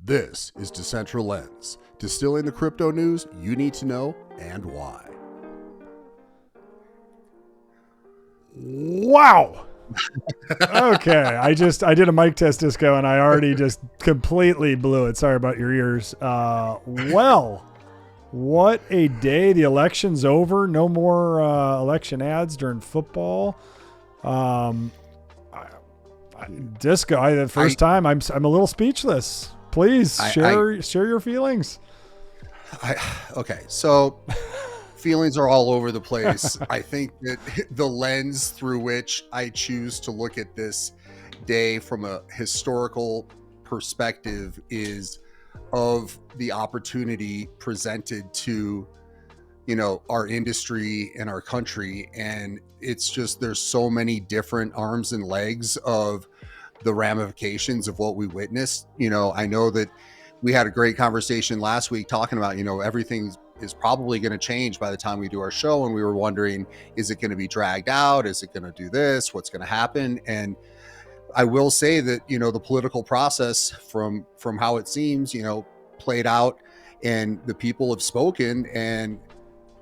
This is Decentral Lens, distilling the crypto news you need to know and why. Wow. Okay. I did a mic test disco and I already just completely blew it. Sorry about your ears. Well, what a day. The election's over. No more election ads during football. Disco, the first time I'm a little speechless. Please share your feelings. Okay, so feelings are all over the place. I think that the lens through which I choose to look at this day from a historical perspective is of the opportunity presented to, our industry and our country. And it's just, there's so many different arms and legs of the ramifications of what we witnessed. I know that we had a great conversation last week talking about, everything is probably going to change by the time we do our show. And we were wondering, is it going to be dragged out? Is it going to do this? What's going to happen? And I will say that, the political process from how it seems, played out, and the people have spoken, and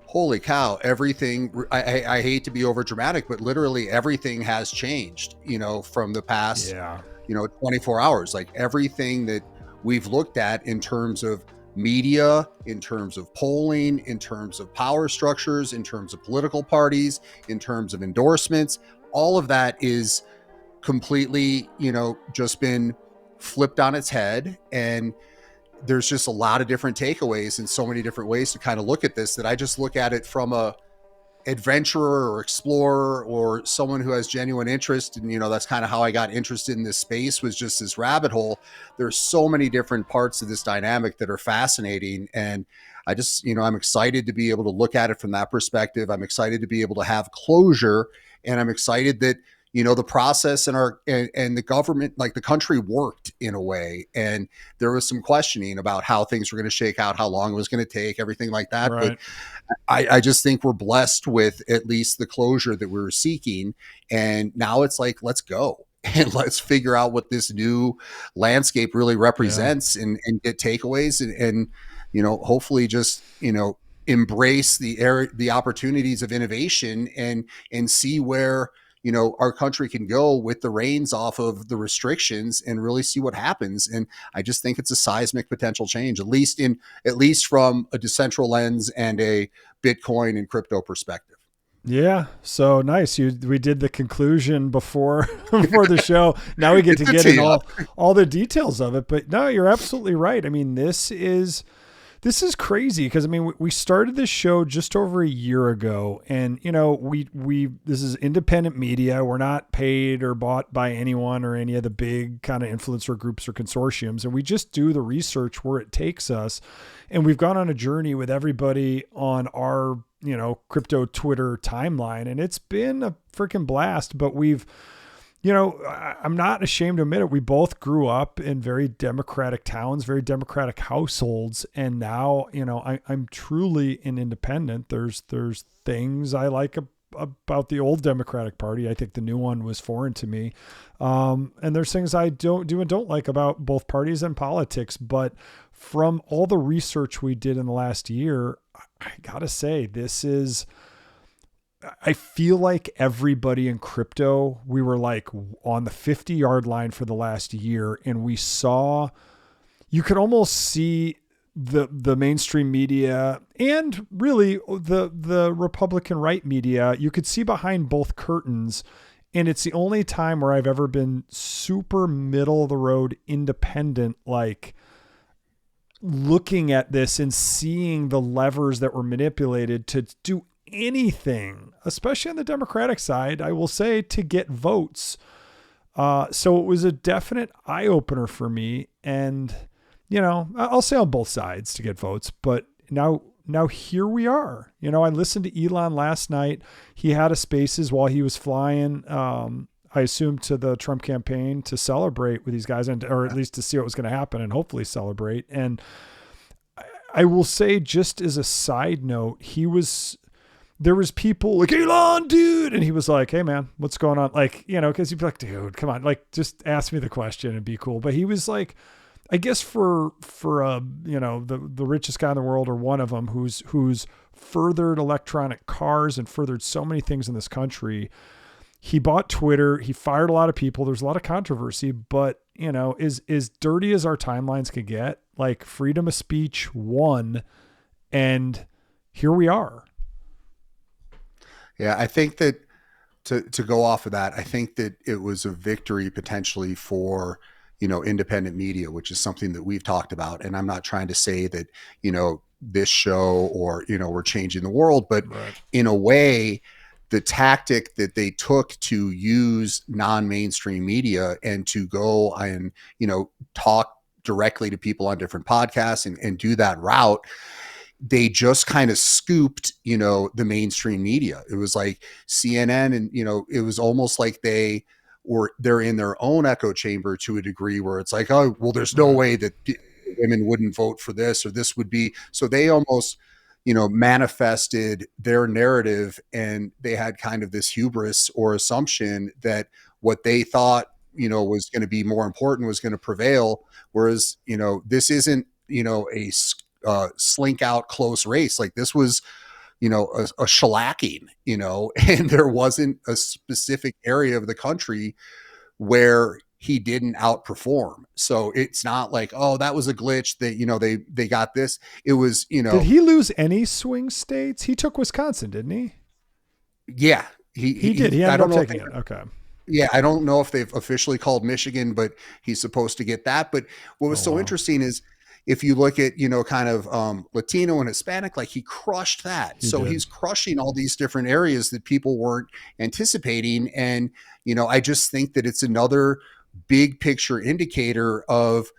holy cow, everything, I hate to be over dramatic, but literally everything has changed, from the past, 24 hours. Like everything that we've looked at in terms of media, in terms of polling, in terms of power structures, in terms of political parties, in terms of endorsements, all of that is completely, just been flipped on its head. And there's just a lot of different takeaways and so many different ways to kind of look at this, that I just look at it from a adventurer or explorer or someone who has genuine interest. And, that's kind of how I got interested in this space, was just this rabbit hole. There's so many different parts of this dynamic that are fascinating. And I just, I'm excited to be able to look at it from that perspective. I'm excited to be able to have closure. And I'm excited that, the process and the government, like the country, worked in a way. And there was some questioning about how things were going to shake out, how long it was going to take, everything like that. Right. But I just think we're blessed with at least the closure that we were seeking. And now it's like, let's go and let's figure out what this new landscape really represents, and get takeaways and hopefully just, embrace the opportunities of innovation and see where, our country can go with the reins off of the restrictions and really see what happens. And I just think it's a seismic potential change, at least from a decentral lens and a Bitcoin and crypto perspective. Yeah. So nice. We did the conclusion before the show. Now we get to get in all the details of it. But no, you're absolutely right. I mean, this is crazy because, we started this show just over a year ago, and, this is independent media. We're not paid or bought by anyone or any of the big kind of influencer groups or consortiums. And we just do the research where it takes us. And we've gone on a journey with everybody on our, crypto Twitter timeline, and it's been a freaking blast. But we've, I'm not ashamed to admit it. We both grew up in very democratic towns, very democratic households. And now, I'm truly an independent. There's things I like about the old Democratic Party. I think the new one was foreign to me. And there's things I don't like about both parties and politics. But from all the research we did in the last year, I gotta say, I feel like everybody in crypto, we were like on the 50-yard line for the last year, and you could almost see the mainstream media and really the Republican right media. You could see behind both curtains, and it's the only time where I've ever been super middle of the road independent, like looking at this and seeing the levers that were manipulated to do anything, especially on the Democratic side, I will say, to get votes. So it was a definite eye opener for me. And, I'll say on both sides to get votes, but now here we are. I listened to Elon last night. He had a Spaces while he was flying, I assume, to the Trump campaign to celebrate with these guys, or at least to see what was going to happen and hopefully celebrate. And I will say, just as a side note, there was people like, Elon, dude. And he was like, hey man, what's going on? Like, cause you'd be like, dude, come on, like just ask me the question and be cool. But he was like, I guess for the richest guy in the world, or one of them, who's furthered electronic cars and furthered so many things in this country. He bought Twitter. He fired a lot of people. There's a lot of controversy, but as dirty as our timelines could get, like freedom of speech won, and here we are. Yeah, I think that to go off of that, I think that it was a victory potentially for, independent media, which is something that we've talked about. And I'm not trying to say that, this show or, we're changing the world, but Right. in a way, the tactic that they took to use non-mainstream media and to go and, talk directly to people on different podcasts and do that route, they just kind of scooped, the mainstream media. It was like CNN, and, it was almost like they're in their own echo chamber to a degree where it's like, oh, well, there's no way that women wouldn't vote for this or this would be. So they almost, manifested their narrative, and they had kind of this hubris or assumption that what they thought, was going to be more important was going to prevail. Whereas, this isn't, a slink out close race. Like this was, a shellacking, and there wasn't a specific area of the country where he didn't outperform. So it's not like, oh, that was a glitch that, they got this. It was, Did he lose any swing states? He took Wisconsin, didn't he? Yeah, he did. He ended up taking it. Okay. Yeah, I don't know if they've officially called Michigan, but he's supposed to get that. But what was so interesting is if you look at, kind of Latino and Hispanic, like he crushed that. He's crushing all these different areas that people weren't anticipating. And, I just think that it's another big picture indicator of,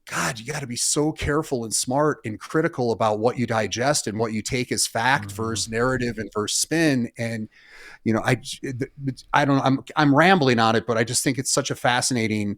God, you got to be so careful and smart and critical about what you digest and what you take as fact versus narrative and versus spin. And, I don't know, I'm rambling on it, but I just think it's such a fascinating,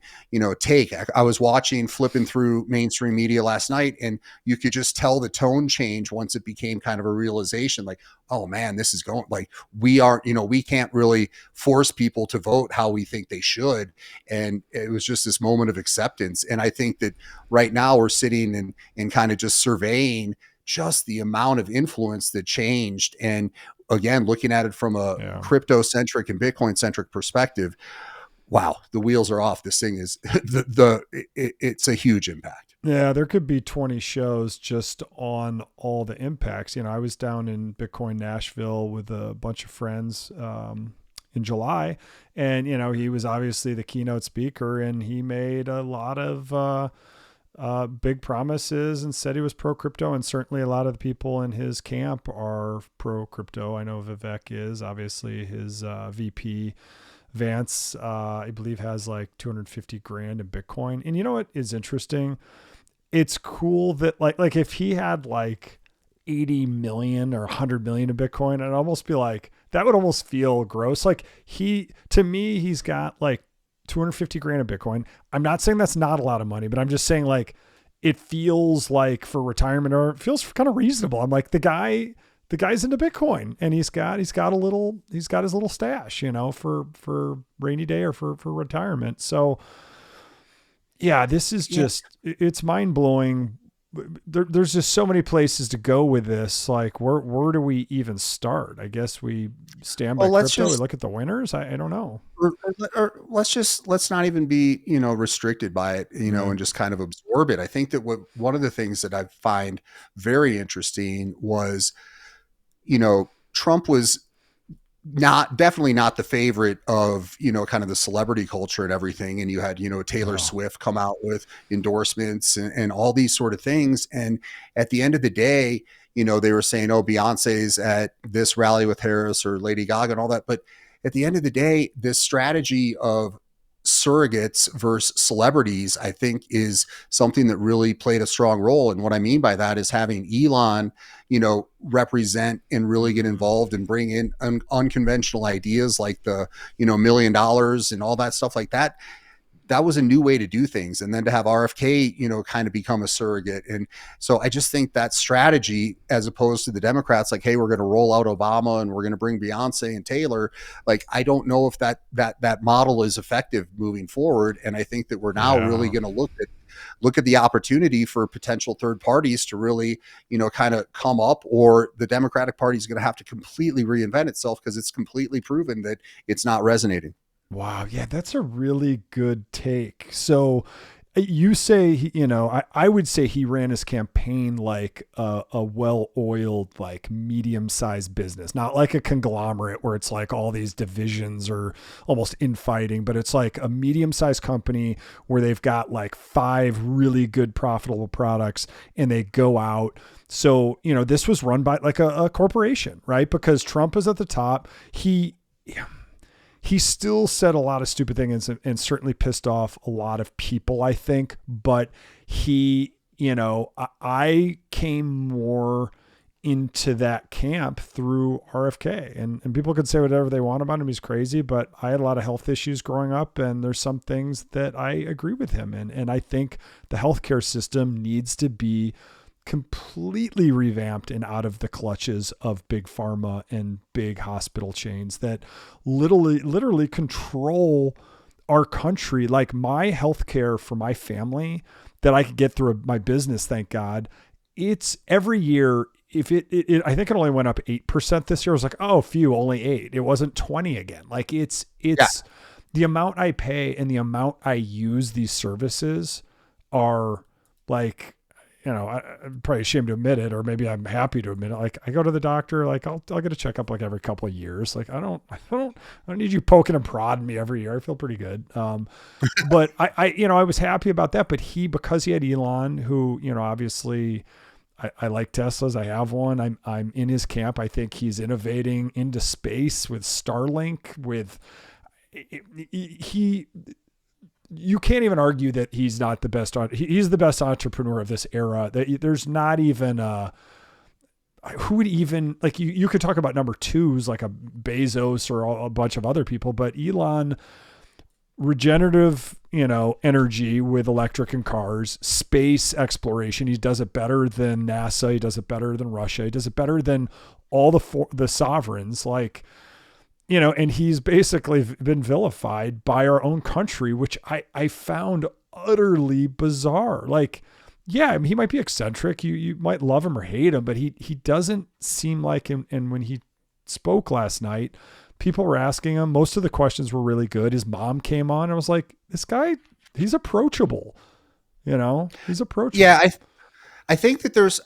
take. I was flipping through mainstream media last night, and you could just tell the tone change once it became kind of a realization, like, oh man, this is going, like, we are, we can't really force people to vote how we think they should. And it was just this moment of acceptance. And I think that right now we're sitting and kind of just surveying just the amount of influence that changed. And again, looking at it from a crypto-centric and Bitcoin-centric perspective, wow, the wheels are off. This thing is it's a huge impact. Yeah, there could be 20 shows just on all the impacts. I was down in Bitcoin Nashville with a bunch of friends in July, and he was obviously the keynote speaker, and he made a lot of big promises and said he was pro crypto, and certainly a lot of the people in his camp are pro crypto. I know Vivek is, obviously his VP Vance, I believe, has like 250 grand in Bitcoin. And you know what is interesting? It's cool that like if he had like 80 million or 100 million in Bitcoin, I'd almost be like, that would almost feel gross. Like to me, he's got like 250 grand in Bitcoin. I'm not saying that's not a lot of money, but I'm just saying, like, it feels like for retirement, or it feels kind of reasonable. I'm like, the guy's into Bitcoin, and he's got his little stash, for rainy day or for retirement. So yeah, this is just, it's mind blowing. There's just so many places to go with this. Like, where do we even start? I guess we stand by crypto. We look at the winners. I don't know. Or let's not even be, restricted by it, and just kind of absorb it. I think that one of the things that I find very interesting was, Trump was definitely not the favorite of, kind of the celebrity culture and everything. And you had, Taylor Swift come out with endorsements and all these sort of things. And at the end of the day, they were saying, oh, Beyonce's at this rally with Harris or Lady Gaga and all that. But at the end of the day, this strategy of surrogates versus celebrities, I think, is something that really played a strong role. And what I mean by that is having Elon, represent and really get involved and bring in unconventional ideas like the, $1 million and all that stuff like that. that was a new way to do things. And then to have RFK, kind of become a surrogate. And so I just think that strategy, as opposed to the Democrats, like, hey, we're going to roll out Obama and we're going to bring Beyonce and Taylor. Like, I don't know if that model is effective moving forward. And I think that we're now really going to look at the opportunity for potential third parties to really, kind of come up, or the Democratic Party is going to have to completely reinvent itself because it's completely proven that it's not resonating. Wow. Yeah, that's a really good take. So you say, I would say he ran his campaign like a well-oiled, like medium-sized business, not like a conglomerate where it's like all these divisions or almost infighting, but it's like a medium-sized company where they've got like 5 really good profitable products and they go out. So, this was run by like a corporation, right? Because Trump is at the top. He still said a lot of stupid things and certainly pissed off a lot of people, I think. But I came more into that camp through RFK, and people could say whatever they want about him. He's crazy, but I had a lot of health issues growing up, and there's some things that I agree with him in. And I think the healthcare system needs to be completely revamped and out of the clutches of big pharma and big hospital chains that literally control our country. Like, my healthcare for my family that I could get through my business, thank God, it's every year. If I think it only went up 8% this year. I was like, oh, phew, only 8. It wasn't 20 again. Like, it's the amount I pay and the amount I use these services are like, I'm probably ashamed to admit it, or maybe I'm happy to admit it. Like, I go to the doctor, like I'll get a checkup like every couple of years. Like, I don't need you poking and prodding me every year. I feel pretty good. But I was happy about that. But because he had Elon, who, obviously I like Teslas. I have one. I'm in his camp. I think he's innovating into space with Starlink, you can't even argue that he's not the best. He's the best entrepreneur of this era. There's not even who would even, like, you could talk about number 2s like a Bezos or a bunch of other people, but Elon, regenerative, energy with electric and cars, space exploration. He does it better than NASA. He does it better than Russia. He does it better than all the sovereigns. Like, and he's basically been vilified by our own country, which I found utterly bizarre. Like, yeah, I mean, he might be eccentric. You might love him or hate him, but he doesn't seem like him. And when he spoke last night, people were asking him. Most of the questions were really good. His mom came on. And I was like, this guy, he's approachable. He's approachable. Yeah, I think there's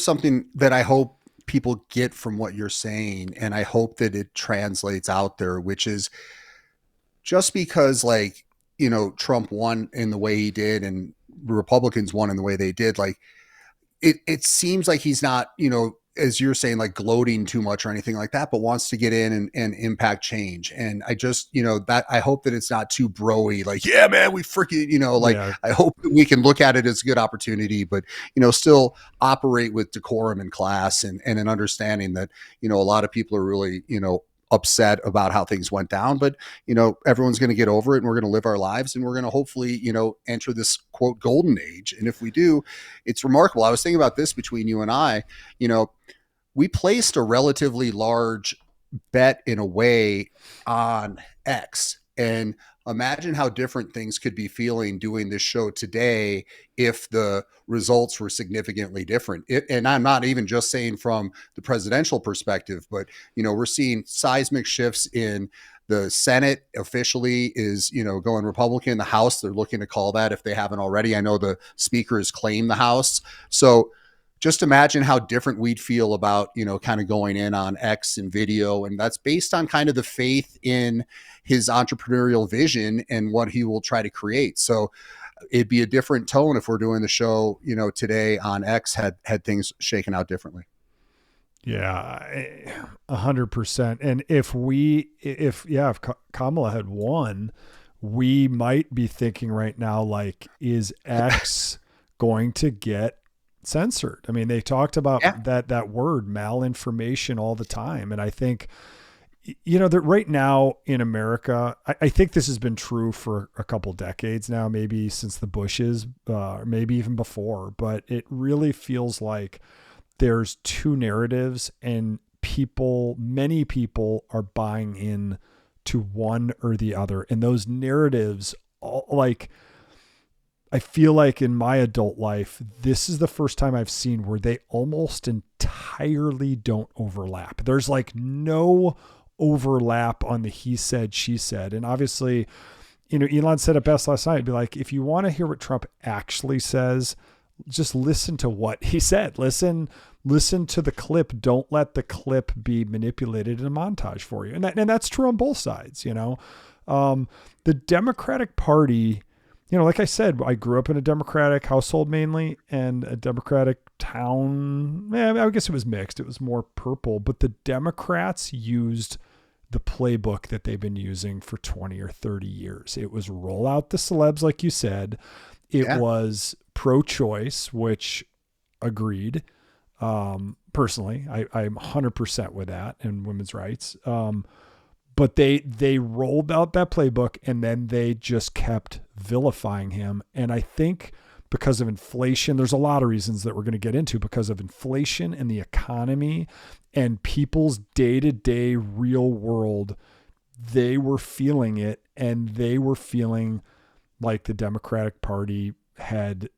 something that I hope people get from what you're saying, and I hope that it translates out there, which is, just because, like, Trump won in the way he did and Republicans won in the way they did, like, it seems like he's not, as you're saying, like, gloating too much or anything like that, but wants to get in and impact change. And I just, that I hope that it's not too broy, like, yeah, man, we freaking, I hope that we can look at it as a good opportunity, but, still operate with decorum and class and an understanding that, a lot of people are really, upset about how things went down, but, everyone's going to get over it, and we're going to live our lives, and we're going to hopefully, enter this quote golden age. And if we do, it's remarkable. I was thinking about this between you and I, we placed a relatively large bet in a way on X, and imagine how different things could be feeling doing this show today if the results were significantly different. And I'm not even just saying from the presidential perspective, but, we're seeing seismic shifts in the Senate. Officially is, going Republican. The House, they're looking to call that if they haven't already. I know the speaker has claimed the House. So just imagine how different we'd feel about, kind of going in on X and video. And that's based on kind of the faith in his entrepreneurial vision and what he will try to create. So it'd be a different tone if we're doing the show, today on X had things shaken out differently. Yeah, 100%. And if Kamala had won, we might be thinking right now, like, is X going to get censored? I mean, they talked about that word malinformation all the time. And I think, that right now in America, I think this has been true for a couple decades now, maybe since the Bushes, maybe even before, but it really feels like there's two narratives, and many people are buying in to one or the other. And those narratives, like, I feel like in my adult life, this is the first time I've seen where they almost entirely don't overlap. There's like no overlap on the he said, she said. And obviously, Elon said it best last night. It'd be like, if you want to hear what Trump actually says, just listen to what he said. Listen to the clip. Don't let the clip be manipulated in a montage for you. And that's true on both sides. The Democratic Party, like I said, I grew up in a Democratic household mainly, and a Democratic town. I guess it was mixed. It was more purple, but the Democrats used the playbook that they've been using for 20 or 30 years. It was roll out the celebs, like you said. It was pro-choice, which agreed. Personally, I'm 100% with that and women's rights. But they rolled out that playbook, and then they just kept vilifying him. And I think because of inflation, there's a lot of reasons that we're going to get into, because of inflation and the economy and people's day-to-day real world, they were feeling it, and they were feeling like the Democratic Party had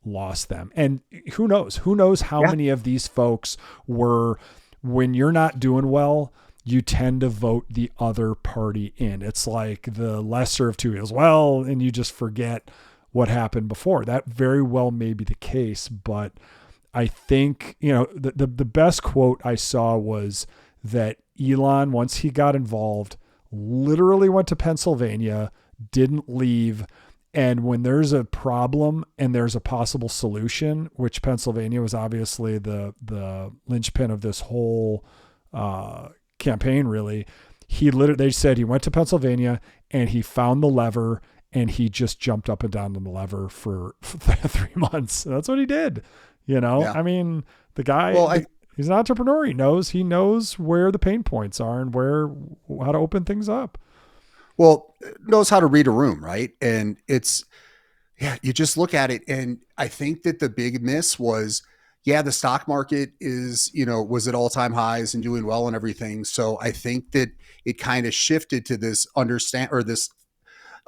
lost them. And who knows how many of these folks were, when you're not doing well, you tend to vote the other party in. It's like the lesser of two evils. Well, and you just forget what happened before. That very well may be the case, but I think, the best quote I saw was that Elon, once he got involved, literally went to Pennsylvania, didn't leave. And when there's a problem and there's a possible solution, which Pennsylvania was obviously the linchpin of this whole campaign, really, they said he went to Pennsylvania and he found the lever, and he just jumped up and down on the lever for 3 months. That's what he did. I mean, the guy, he's an entrepreneur. He knows where the pain points are and how to open things up. Well, knows how to read a room, right? And you just look at it, and I think that the big miss was, the stock market is, was at all-time highs and doing well and everything. So I think that it kind of shifted to this this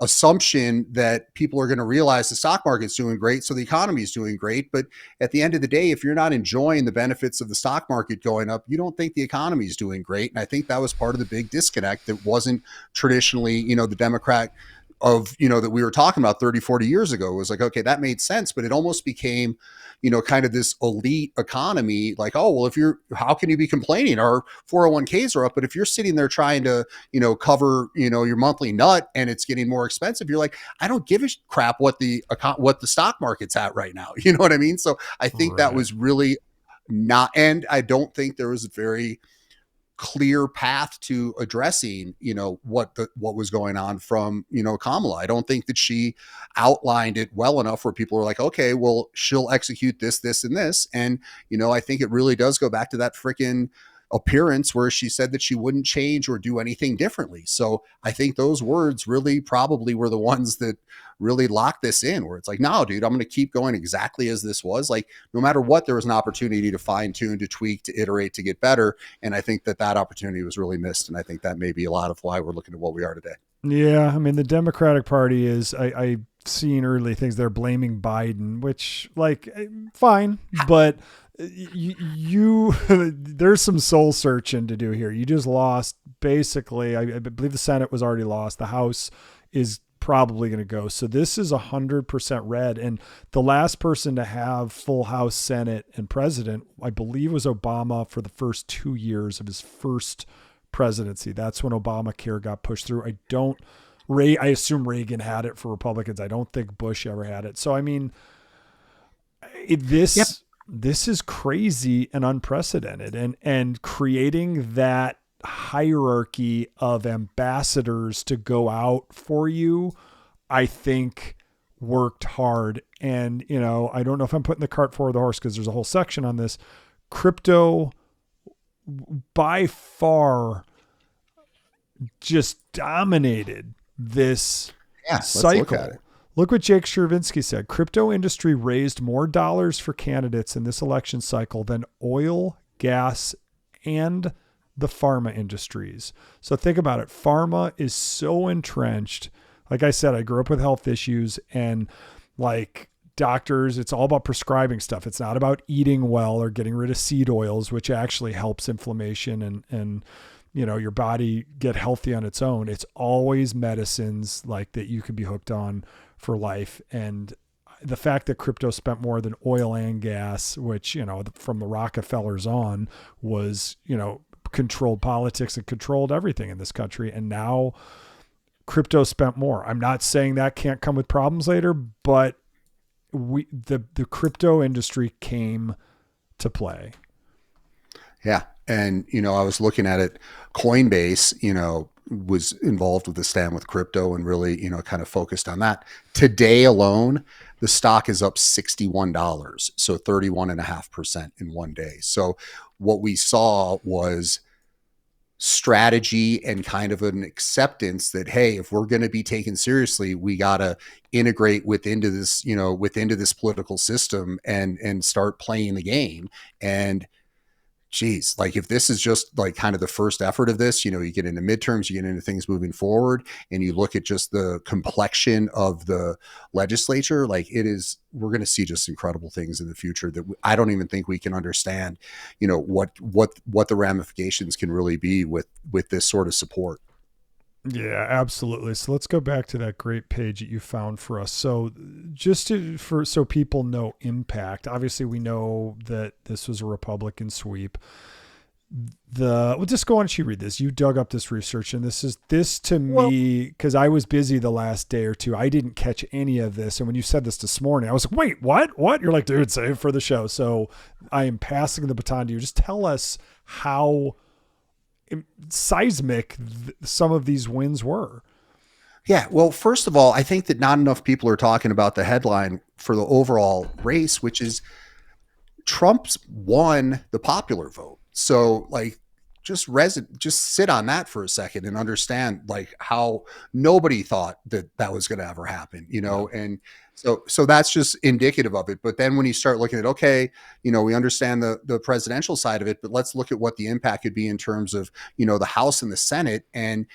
assumption that people are going to realize the stock market's doing great, so the economy is doing great. But at the end of the day, if you're not enjoying the benefits of the stock market going up, you don't think the economy is doing great. And I think that was part of the big disconnect that wasn't traditionally, the Democrat of, that we were talking about 30, 40 years ago. It was like, okay, that made sense, but it almost became, kind of this elite economy. Like, oh, well, how can you be complaining? Our 401ks are up, but if you're sitting there trying to, cover, your monthly nut, and it's getting more expensive, you're like, I don't give a crap what the stock market's at right now. You know what I mean? So I think that was really not, and I don't think there was a very clear path to addressing, what was going on from, Kamala. I don't think that she outlined it well enough where people are like, okay, well, she'll execute this, and this. And, I think it really does go back to that freaking appearance where she said that she wouldn't change or do anything differently. So I think those words really probably were the ones that really locked this in, where it's like, no, dude, I'm going to keep going exactly as this was. Like, no matter what, there was an opportunity to fine tune, to tweak, to iterate, to get better. And I think that opportunity was really missed. And I think that may be a lot of why we're looking at what we are today. Yeah. I mean, the Democratic Party is, I've seen early things. They're blaming Biden, which, like, fine, but there's some soul searching to do here. You just lost, basically. I believe the Senate was already lost. The House is probably going to go. So this is 100% red. And the last person to have full House, Senate, and president, I believe, was Obama for the first 2 years of his first presidency. That's when Obamacare got pushed through. I assume Reagan had it for Republicans. I don't think Bush ever had it. So, I mean, this is crazy and unprecedented, and creating that hierarchy of ambassadors to go out for you, I think worked hard. And, I don't know if I'm putting the cart before the horse, because there's a whole section on this. Crypto, by far, just dominated this Yeah, let's look at it. cycle. Look what Jake Chervinsky said. Crypto industry raised more dollars for candidates in this election cycle than oil, gas, and the pharma industries. So think about it. Pharma is so entrenched. Like I said, I grew up with health issues, and like doctors, it's all about prescribing stuff. It's not about eating well or getting rid of seed oils, which actually helps inflammation and your body get healthy on its own. It's always medicines like that you can be hooked on for life. And the fact that crypto spent more than oil and gas, which, from the Rockefellers on was, controlled politics and controlled everything in this country. And now crypto spent more. I'm not saying that can't come with problems later, but the crypto industry came to play. Yeah. And, I was looking at it. Coinbase, was involved with the stand with crypto and really, kind of focused on that. Today alone, the stock is up $61. So 31.5% in one day. So what we saw was strategy and kind of an acceptance that, hey, if we're going to be taken seriously, we got to integrate within this political system and start playing the game. And geez, like if this is just like kind of the first effort of this, you get into midterms, you get into things moving forward, and you look at just the complexion of the legislature, like we're going to see just incredible things in the future that I don't even think we can understand, what the ramifications can really be with this sort of support. Yeah, absolutely. So let's go back to that great page that you found for us. So so people know impact. Obviously, we know that this was a Republican sweep. Just go on and you read this. You dug up this research, and this to me, because I was busy the last day or two, I didn't catch any of this. And when you said this morning, I was like, wait, what? You're like, dude, save it for the show. So I am passing the baton to you. Just tell us how seismic some of these wins were. Yeah. Well, first of all, I think that not enough people are talking about the headline for the overall race, which is Trump's won the popular vote. So like just sit on that for a second and understand like how nobody thought that was going to ever happen, and so that's just indicative of it. But then when you start looking at, okay, we understand the presidential side of it, but let's look at what the impact could be in terms of, the House and the Senate and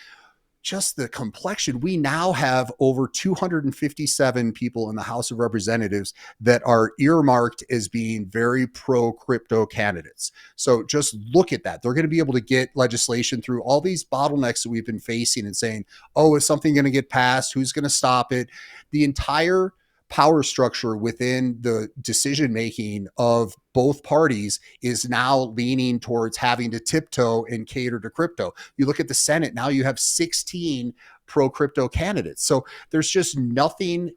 just the complexion. We now have over 257 people in the House of Representatives that are earmarked as being very pro crypto candidates. So just look at that. They're going to be able to get legislation through all these bottlenecks that we've been facing and saying, oh, is something going to get passed? Who's going to stop it? The entire power structure within the decision making of both parties is now leaning towards having to tiptoe and cater to crypto. You look at the Senate, now you have 16 pro crypto candidates. So there's just nothing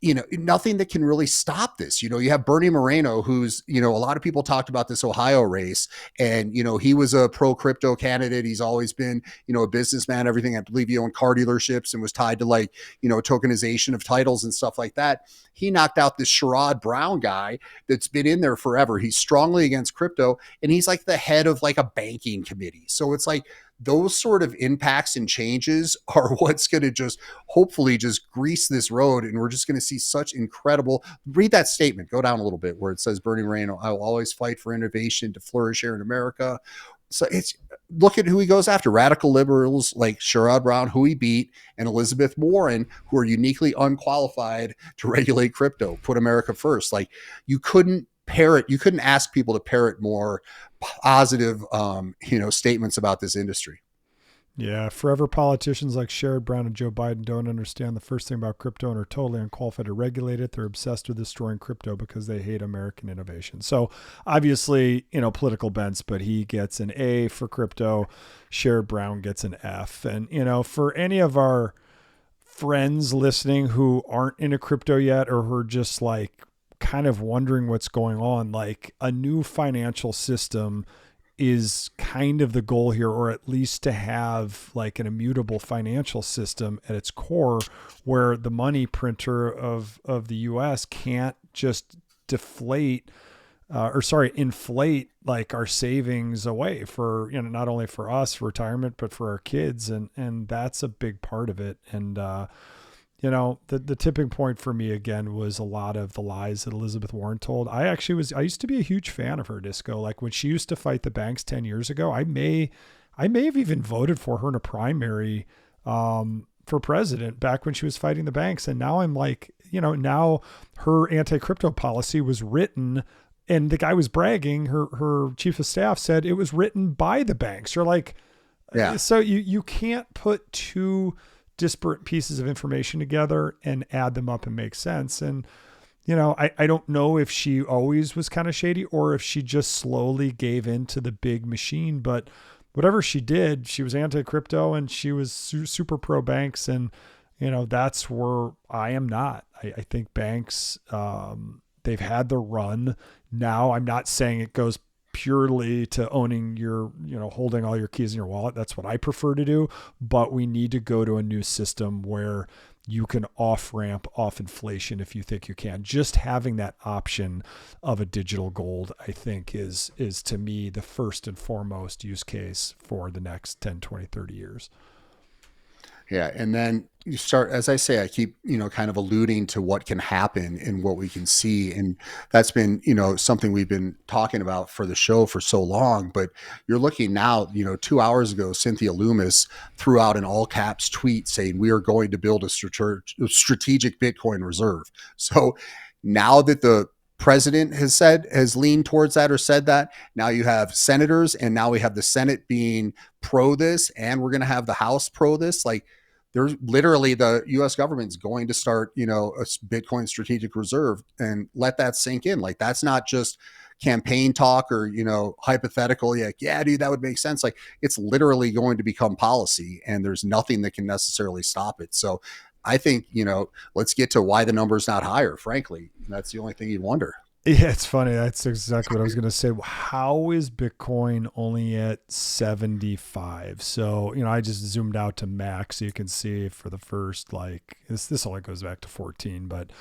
that can really stop this. You have Bernie Moreno, who's, a lot of people talked about this Ohio race, and, he was a pro crypto candidate. He's always been, a businessman, everything. I believe he owned car dealerships and was tied to tokenization of titles and stuff like that. He knocked out this Sherrod Brown guy that's been in there forever. He's strongly against crypto, and he's like the head of like a banking committee. So it's like, those sort of impacts and changes are what's going to just hopefully just grease this road. And we're just going to see such incredible, read that statement, go down a little bit where it says Bernie Moreno, I will always fight for innovation to flourish here in America. So look at who he goes after. Radical liberals like Sherrod Brown, who he beat, and Elizabeth Warren, who are uniquely unqualified to regulate crypto, put America first. Like you couldn't ask people to parrot more positive, statements about this industry. Yeah, forever politicians like Sherrod Brown and Joe Biden don't understand the first thing about crypto and are totally unqualified to regulate it. They're obsessed with destroying crypto because they hate American innovation. So obviously, political bents, but he gets an A for crypto. Sherrod Brown gets an F. And, for any of our friends listening who aren't into crypto yet or who are just like kind of wondering what's going on, like a new financial system is kind of the goal here, or at least to have like an immutable financial system at its core where the money printer of the US can't just deflate inflate like our savings away for, not only for us for retirement, but for our kids. And that's a big part of it. And, the tipping point for me again was a lot of the lies that Elizabeth Warren told. I used to be a huge fan of her, Disco. Like when she used to fight the banks 10 years ago, I may have even voted for her in a primary, for president back when she was fighting the banks. And now I'm like, now her anti-crypto policy was written, and the guy was bragging, her chief of staff said it was written by the banks. You're like, Yeah. so you can't put two disparate pieces of information together and add them up and make sense. And, I don't know if she always was kind of shady or if she just slowly gave into the big machine, but whatever she did, she was anti-crypto and she was super pro banks. And, that's where I am not. I think banks, they've had the run. Now I'm not saying it goes purely to owning your, holding all your keys in your wallet. That's what I prefer to do. But we need to go to a new system where you can off ramp off inflation if you think you can. Just having that option of a digital gold, I think is to me the first and foremost use case for the next 10, 20, 30 years. Yeah. And then you start, as I say, I keep, kind of alluding to what can happen and what we can see. And that's been, something we've been talking about for the show for so long. But you're looking now, 2 hours ago, Cynthia Loomis threw out an all caps tweet saying, we are going to build a strategic Bitcoin reserve. So now that the president has leaned towards that or said that, now you have senators, and now we have the Senate being pro this, and we're going to have the House pro this. Like, there's literally the US government's going to start, a Bitcoin strategic reserve, and let that sink in. Like, that's not just campaign talk or, hypothetical. Yeah, dude, that would make sense. Like, it's literally going to become policy, and there's nothing that can necessarily stop it. So I think, let's get to why the number's not higher, frankly. That's the only thing you'd wonder. Yeah, it's funny. That's exactly what I was going to say. How is Bitcoin only at 75? So, I just zoomed out to max so you can see for the first, like, this only goes back to 14, but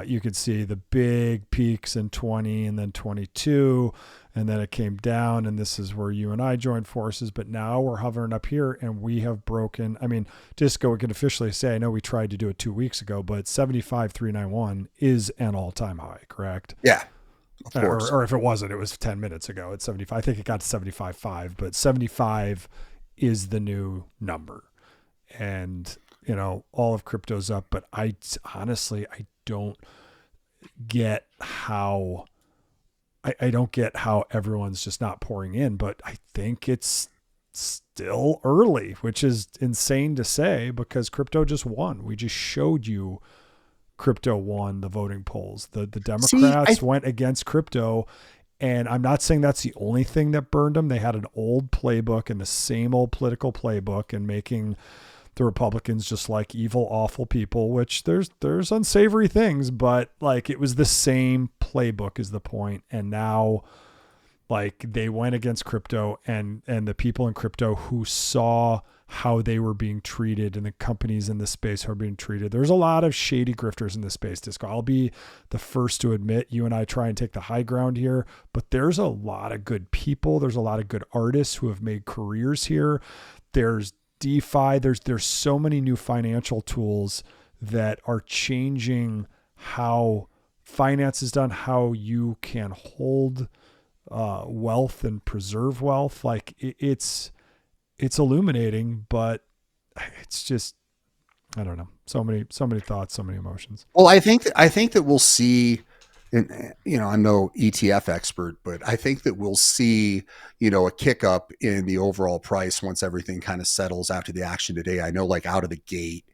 you could see the big peaks in 20 and then 22, and then it came down, and this is where you and I joined forces. But now we're hovering up here, and we have broken. I mean, Disco, we can officially say, I know we tried to do it 2 weeks ago, but 75,391 is an all-time high, correct? Yeah, of course. Or if it wasn't, it was 10 minutes ago at 75. I think it got to 75.5, but 75 is the new number. And, all of crypto's up, but I don't get how I don't get how everyone's just not pouring in, but I think it's still early, which is insane to say because crypto just won. We just showed you crypto won the voting polls. The Democrats went against crypto, and I'm not saying that's the only thing that burned them. They had an old playbook and the same old political playbook and making the Republicans just like evil, awful people, which there's unsavory things, but like it was the same playbook is the point. And now like they went against crypto and the people in crypto who saw how they were being treated and the companies in the space who are being treated. There's a lot of shady grifters in the space, Disco. I'll be the first to admit you and I try and take the high ground here, but there's a lot of good people. There's a lot of good artists who have made careers here. There's DeFi, there's so many new financial tools that are changing how finance is done, how you can hold wealth and preserve wealth. Like it's illuminating, but it's just, I don't know. So many thoughts, so many emotions. Well, I think that we'll see, and I'm no ETF expert, but I think that we'll see, a kick up in the overall price once everything kind of settles after the action today. I know, like out of the gate,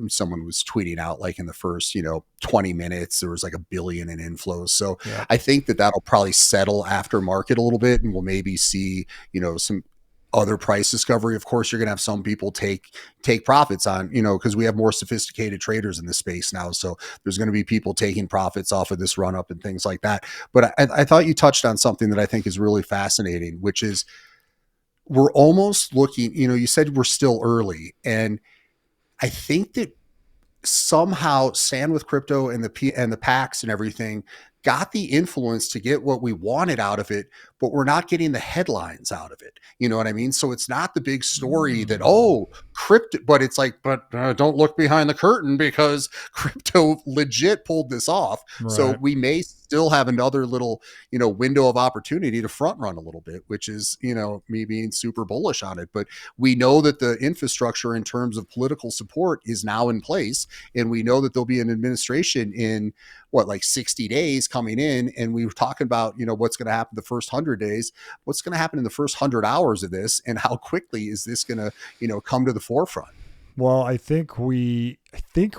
someone was tweeting out like in the first, 20 minutes, there was like $1 billion in inflows. So yeah. I think that that'll probably settle after market a little bit, and we'll maybe see, some other price discovery. Of course, you're going to have some people take profits on, because we have more sophisticated traders in this space now. So there's going to be people taking profits off of this run up and things like that. But I thought you touched on something that I think is really fascinating, which is we're almost looking, you said we're still early. And I think that somehow stand with crypto and the PACs and everything got the influence to get what we wanted out of it, but we're not getting the headlines out of it. You know what I mean? So it's not the big story that, oh, crypto, but it's like, but don't look behind the curtain because crypto legit pulled this off. Right. So we may still have another little, window of opportunity to front run a little bit, which is, me being super bullish on it. But we know that the infrastructure in terms of political support is now in place. And we know that there'll be an administration in like 60 days coming in. And we were talking about, what's going to happen the first 100 days, what's going to happen in the first 100 hours of this, and how quickly is this going to, come to the forefront? Well, I think we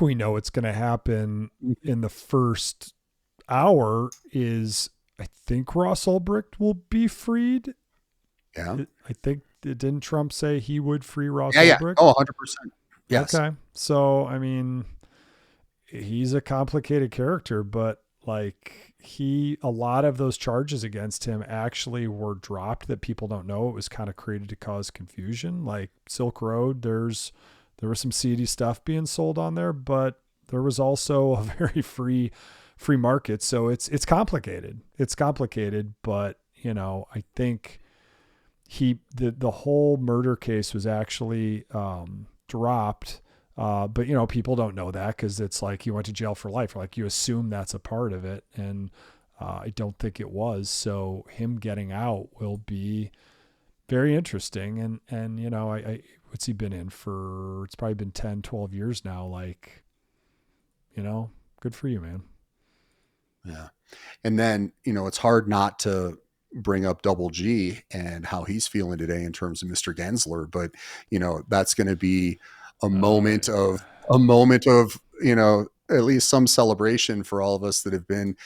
know what's going to happen in the first hour is I think Ross Ulbricht will be freed. Yeah. I think, didn't Trump say he would free Ross Yeah. Ulbricht? Oh, 100%. Yes. Okay. So, I mean, he's a complicated character, but like a lot of those charges against him actually were dropped that people don't know. It was kind of created to cause confusion. Like Silk Road, there was some seedy stuff being sold on there, but there was also a very free market. So it's complicated. It's complicated, but I think the whole murder case was actually dropped. But people don't know that because it's like he went to jail for life. Like you assume that's a part of it, and I don't think it was. So him getting out will be very interesting. And I what's he been in for? It's probably been 10, 12 years now. Like, good for you, man. Yeah. And then, it's hard not to bring up Double G and how he's feeling today in terms of Mr. Gensler. But, that's going to be a moment of, at least some celebration for all of us that have been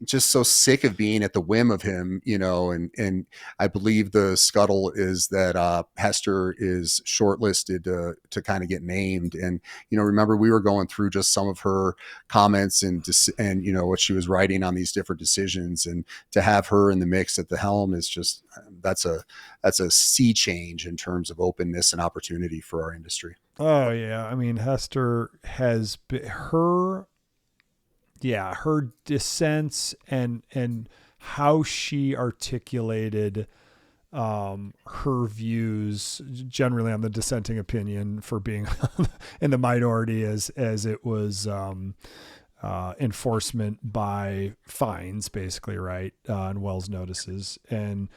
just so sick of being at the whim of him, and I believe the scuttle is that Hester is shortlisted to kind of get named. And, remember we were going through just some of her comments and what she was writing on these different decisions, and to have her in the mix at the helm is just, that's a sea change in terms of openness and opportunity for our industry. Oh yeah. I mean, Hester has been her dissents and how she articulated her views generally on the dissenting opinion for being in the minority as it was enforcement by fines, basically, right? And Wells notices. And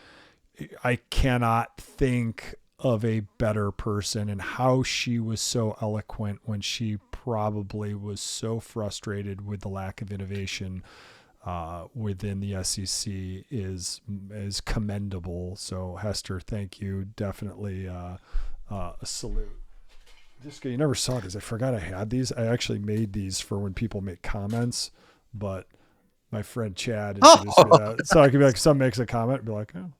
I cannot think of a better person, and how she was so eloquent when she probably was so frustrated with the lack of innovation within the SEC is commendable. So Hester, thank you. Definitely a salute. You never saw these. I forgot I had these. I actually made these for when people make comments, but my friend Chad introduced me to that. So I could be like, some makes a comment and be like, oh,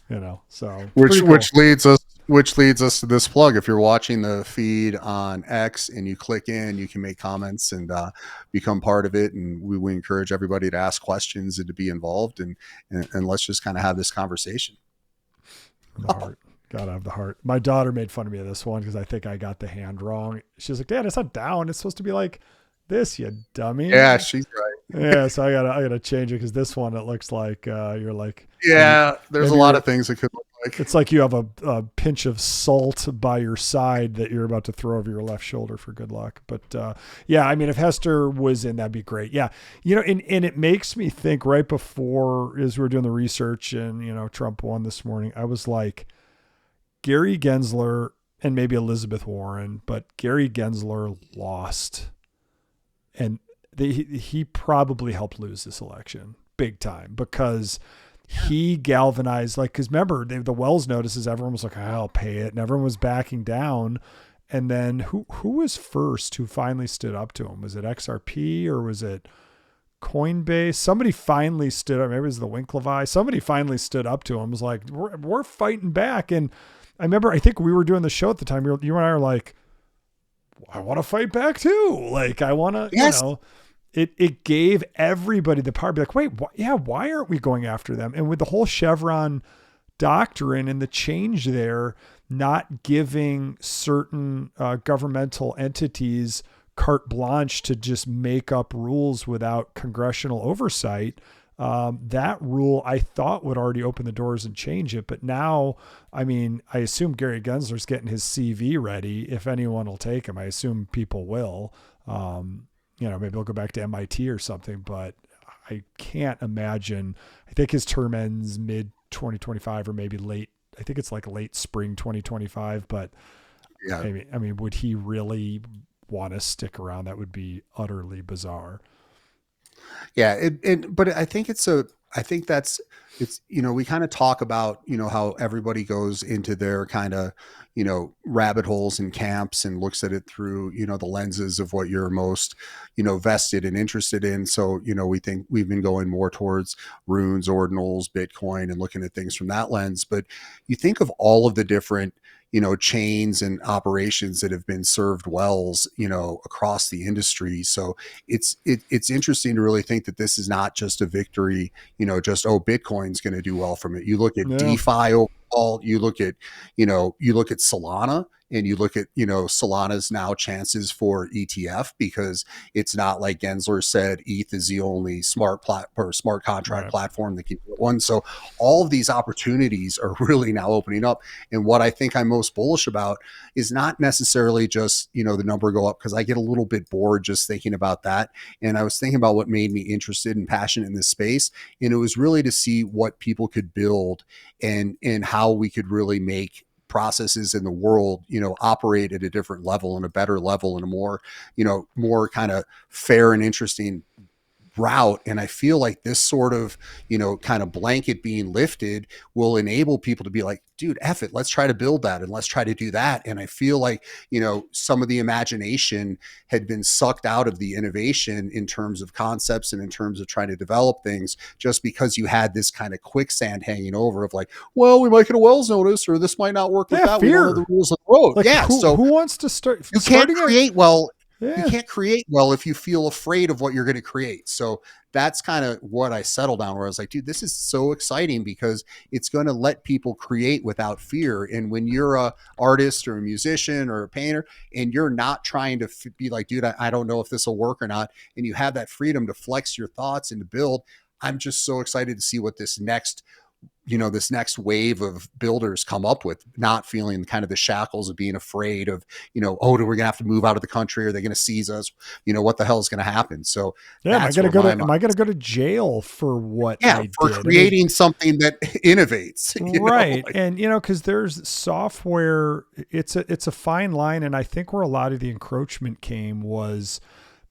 yeah. So which leads us to this plug. If you're watching the feed on X and you click in, you can make comments and become part of it. And we encourage everybody to ask questions and to be involved, and let's just kind of have this conversation. The heart. Gotta have the heart. My daughter made fun of me of this one because I think I got the hand wrong. She was like, Dad, it's not down. It's supposed to be like this, you dummy. Yeah, she's right. Yeah, so I gotta change it because this one, it looks like you're like, yeah, there's a lot of things it could look like. It's like you have a pinch of salt by your side that you're about to throw over your left shoulder for good luck. But yeah, I mean, if Hester was in, that'd be great. Yeah, and it makes me think right before, as we were doing the research and Trump won this morning, I was like, Gary Gensler and maybe Elizabeth Warren, but Gary Gensler lost, and he probably helped lose this election big time because he galvanized, because remember the Wells notices, everyone was like, I'll pay it. And everyone was backing down. And then who was first who finally stood up to him? Was it XRP or was it Coinbase? Somebody finally stood up. Maybe it was the Winklevi. Somebody finally stood up to him, was like, we're fighting back. And I remember, I think we were doing the show at the time. You and I are like, I want to fight back too. Like, I want to, yes. It gave everybody the power to be like, wait, why aren't we going after them? And with the whole Chevron doctrine and the change there, not giving certain governmental entities carte blanche to just make up rules without congressional oversight. That rule I thought would already open the doors and change it. But now, I mean, I assume Gary Gensler's getting his CV ready. If anyone will take him, I assume people will. Maybe he'll go back to MIT or something, but I can't imagine. I think his term ends mid 2025 or maybe late. I think it's like late spring 2025, but Yeah. I mean, would he really want to stick around? That would be utterly bizarre. Yeah, but I think we kind of talk about, how everybody goes into their kind of, rabbit holes and camps and looks at it through, the lenses of what you're most, vested and interested in. So, we think we've been going more towards runes, ordinals, Bitcoin, and looking at things from that lens. But you think of all of the different, chains and operations that have been served wells, across the industry. So it's interesting to really think that this is not just a victory, just, oh, Bitcoin's going to do well from it. You look at Yeah. DeFi overall, you look at Solana, and you look at, Solana's now chances for ETF, because it's not like Gensler said, ETH is the only smart contract platform that can do one. So all of these opportunities are really now opening up. And what I think I'm most bullish about is not necessarily just, the number go up, because I get a little bit bored just thinking about that. And I was thinking about what made me interested and passionate in this space. And it was really to see what people could build and how we could really make processes in the world, operate at a different level and a better level and a more kind of fair and interesting route. And I feel like this sort of, kind of blanket being lifted will enable people to be like, dude, F it, let's try to build that and let's try to do that. And I feel like, some of the imagination had been sucked out of the innovation in terms of concepts and in terms of trying to develop things, just because you had this kind of quicksand hanging over of like, well, we might get a Wells notice, or this might not work with that. Fear. We don't know the rules of the road. Like, So who wants to start? You can't create well. Yeah. You can't create well if you feel afraid of what you're going to create. So that's kind of what I settled down, where I was like, dude, this is so exciting, because it's going to let people create without fear. And when you're a artist or a musician or a painter, and you're not trying to be like, dude, I don't know if this will work or not, and you have that freedom to flex your thoughts and to build, I'm just so excited to see what this next wave of builders come up with, not feeling kind of the shackles of being afraid of, oh, we're gonna have to move out of the country, or they're gonna seize us, what the hell is gonna happen. So am I gonna go to jail for what I did? Creating something that innovates, right? And because there's software, it's a fine line, and I think where a lot of the encroachment came was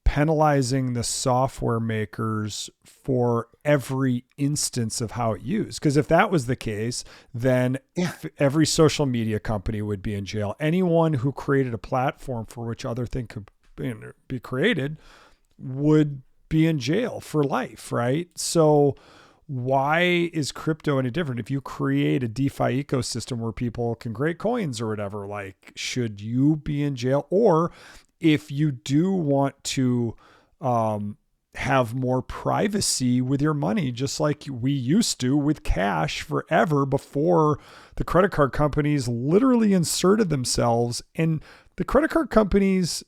penalizing the software makers for every instance of how it used. Because if that was the case, then every social media company would be in jail. Anyone who created a platform for which other things could be created would be in jail for life, right? So why is crypto any different? If you create a DeFi ecosystem where people can create coins or whatever, like, should you be in jail? Or if you do want to have more privacy with your money, just like we used to with cash forever before the credit card companies literally inserted themselves. And the credit card companies,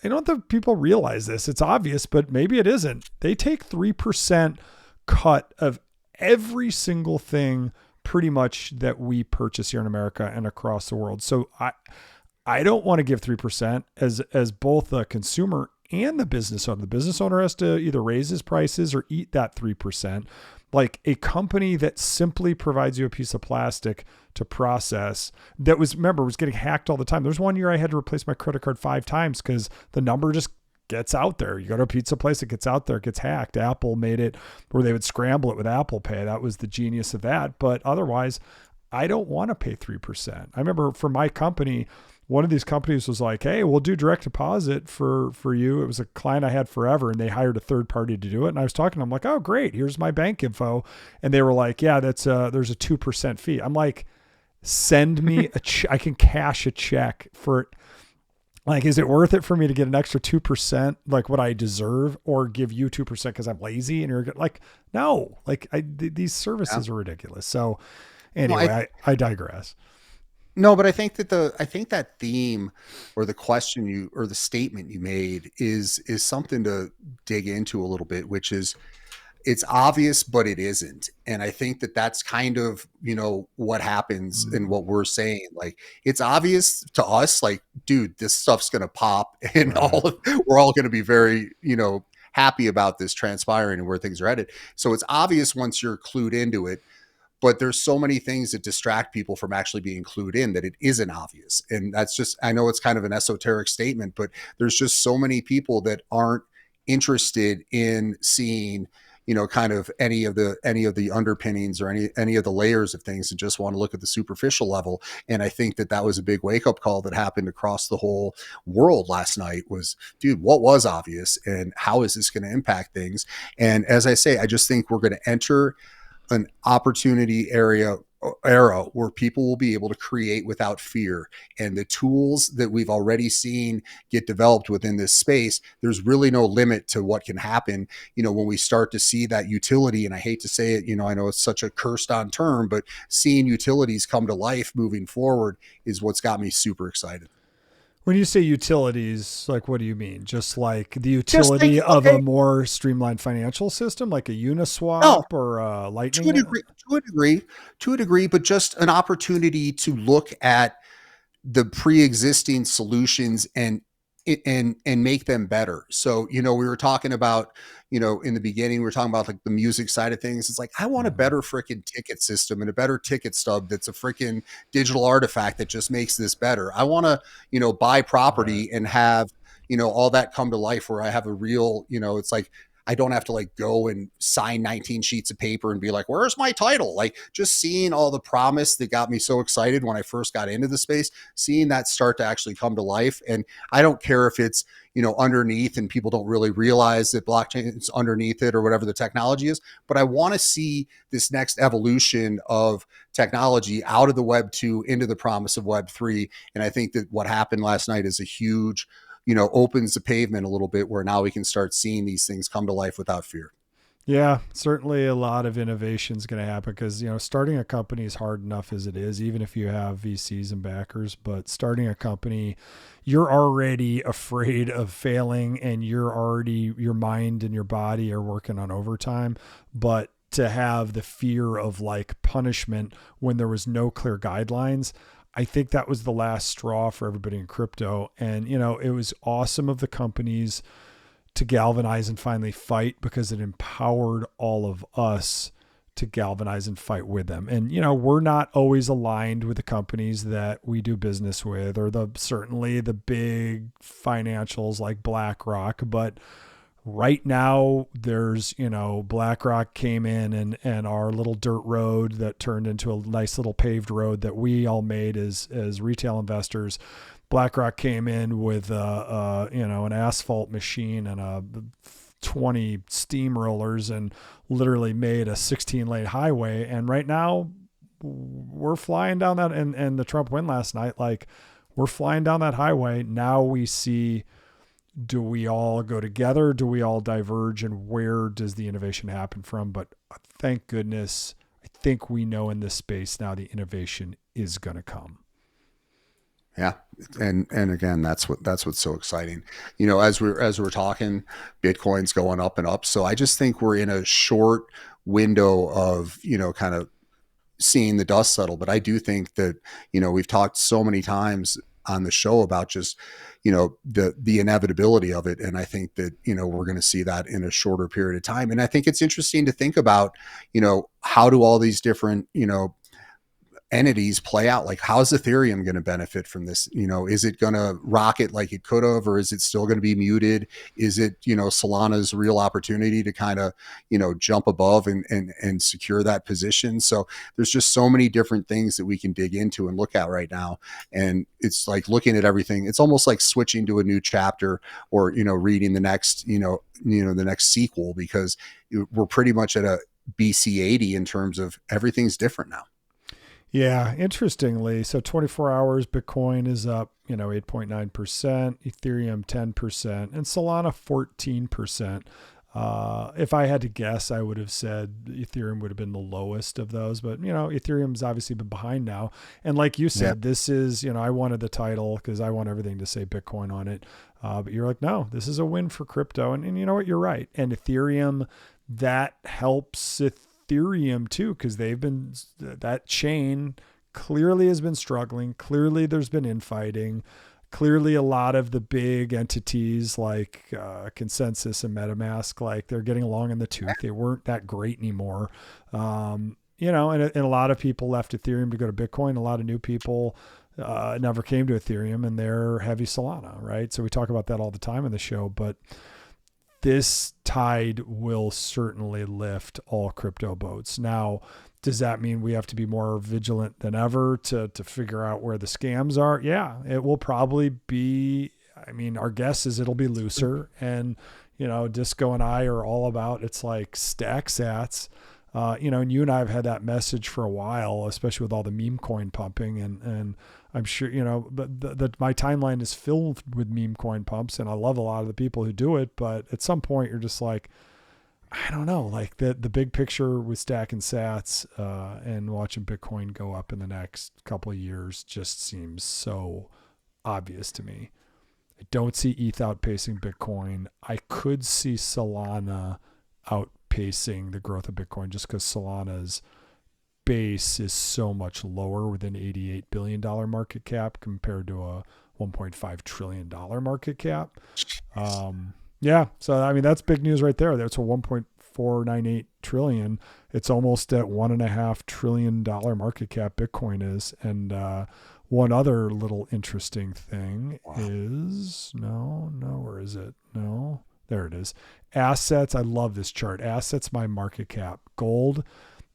I don't think people realize this. It's obvious, but maybe it isn't. They take 3% cut of every single thing pretty much that we purchase here in America and across the world. So I don't want to give 3% as both the consumer and the business owner. The business owner has to either raise his prices or eat that 3%. Like a company that simply provides you a piece of plastic to process that was getting hacked all the time. There's one year I had to replace my credit card 5 times because the number just gets out there. You go to a pizza place, it gets out there, it gets hacked. Apple made it where they would scramble it with Apple Pay. That was the genius of that. But otherwise, I don't want to pay 3%. I remember for my company, one of these companies was like, hey, we'll do direct deposit for you. It was a client I had forever, and they hired a third party to do it. And I was talking to them like, oh, great. Here's my bank info. And they were like, yeah, there's a 2% fee. I'm like, send me I can cash a check for it. Like, is it worth it for me to get an extra 2%, like what I deserve, or give you 2% because I'm lazy? And you're like, no, like these services are ridiculous. So anyway, I digress. No, but I think that theme or the question you or the statement you made is something to dig into a little bit, which is it's obvious, but it isn't. And I think that that's kind of, what happens and Mm, what we're saying. Like, it's obvious to us, like, dude, this stuff's going to pop and right. we're all going to be very, happy about this transpiring and where things are headed. So it's obvious once you're clued into it, but there's so many things that distract people from actually being clued in that it isn't obvious. And that's just, I know it's kind of an esoteric statement, but there's just so many people that aren't interested in seeing, kind of any of the underpinnings or any of the layers of things, and just want to look at the superficial level. And I think that that was a big wake up call that happened across the whole world last night was, dude, what was obvious and how is this going to impact things? And as I say, I just think we're going to enter an opportunity era where people will be able to create without fear, and the tools that we've already seen get developed within this space, there's really no limit to what can happen, when we start to see that utility. And I hate to say it, I know it's such a cursed on term, but seeing utilities come to life moving forward is what's got me super excited. When you say utilities, like what do you mean? Just like the Just think, utility of a okay, more streamlined financial system, like a no, Uniswap or a to a Lightning? degree, to a degree, but just an opportunity to look at the pre-existing solutions and make them better. So, we were talking about, in the beginning, we were talking about like the music side of things. It's like, I want a Mhm. better freaking ticket system and a better ticket stub that's a freaking digital artifact that just makes this better. I want to, buy Right. property and have, all that come to life where I have a real, it's like I don't have to like go and sign 19 sheets of paper and be like, where's my title? Like, just seeing all the promise that got me so excited when I first got into the space, seeing that start to actually come to life. And I don't care if it's, underneath and people don't really realize that blockchain is underneath it or whatever the technology is. But I want to see this next evolution of technology out of the Web 2 into the promise of Web 3. And I think that what happened last night is a huge, opens the pavement a little bit where now we can start seeing these things come to life without fear. Yeah, certainly a lot of innovation is going to happen because, starting a company is hard enough as it is, even if you have VCs and backers. But starting a company, you're already afraid of failing and your mind and your body are working on overtime. But to have the fear of like punishment when there was no clear guidelines, I think that was the last straw for everybody in crypto. And, it was awesome of the companies to galvanize and finally fight because it empowered all of us to galvanize and fight with them. And we're not always aligned with the companies that we do business with or the certainly the big financials like BlackRock, but right now there's BlackRock came in and our little dirt road that turned into a nice little paved road that we all made as retail investors. BlackRock came in with an asphalt machine and a 20 steamrollers and literally made a 16-lane highway. And right now we're flying down that, and the Trump win last night, like we're flying down that highway. Now we see, do we all go together? Do we all diverge? And where does the innovation happen from? But thank goodness, I think we know in this space now the innovation is going to come. Yeah. And again, that's what's so exciting. As we're talking, Bitcoin's going up and up. So I just think we're in a short window of, kind of seeing the dust settle. But I do think that, we've talked so many times on the show about just, the inevitability of it. And I think that, we're going to see that in a shorter period of time. And I think it's interesting to think about, how do all these different, entities play out. Like, how's Ethereum going to benefit from this? Is it going to rocket like it could have, or is it still going to be muted? Is it, Solana's real opportunity to kind of, jump above and secure that position? So there's just so many different things that we can dig into and look at right now. And it's like looking at everything. It's almost like switching to a new chapter or, reading the next, the next sequel, because we're pretty much at a BC 80 in terms of everything's different now. Yeah, interestingly, so 24 hours Bitcoin is up, 8.9%, Ethereum 10%, and Solana 14%. If I had to guess, I would have said Ethereum would have been the lowest of those, but Ethereum's obviously been behind now. And like you Yeah. said, this is, I wanted the title because I want everything to say Bitcoin on it. But you're like, no, this is a win for crypto. And you know what? You're right. And Ethereum, that helps Ethereum too, because that chain clearly has been struggling. Clearly there's been infighting. Clearly a lot of the big entities like Consensus and MetaMask, like they're getting along in the tooth. They weren't that great anymore. And a lot of people left Ethereum to go to Bitcoin. A lot of new people never came to Ethereum, and they're heavy Solana, right? So we talk about that all the time in the show, but this tide will certainly lift all crypto boats. Now, does that mean we have to be more vigilant than ever to figure out where the scams are? Yeah, it will probably be. I mean, our guess is it'll be looser. And, Disco and I are all about, it's like stack sats. And you and I have had that message for a while, especially with all the meme coin pumping. And I'm sure, but my timeline is filled with meme coin pumps, and I love a lot of the people who do it. But at some point you're just like, I don't know, like the big picture with stacking sats and watching Bitcoin go up in the next couple of years just seems so obvious to me. I don't see ETH outpacing Bitcoin. I could see Solana outpacing the growth of Bitcoin just because Solana's base is so much lower with an $88 billion market cap compared to a $1.5 trillion market cap. Yeah. So, I mean, that's big news right there. That's a 1.498 trillion. It's almost at $1.5 trillion market cap Bitcoin is. And one other little interesting thing is where is it? No, there it is. Assets. I love this chart. Assets by market cap. Gold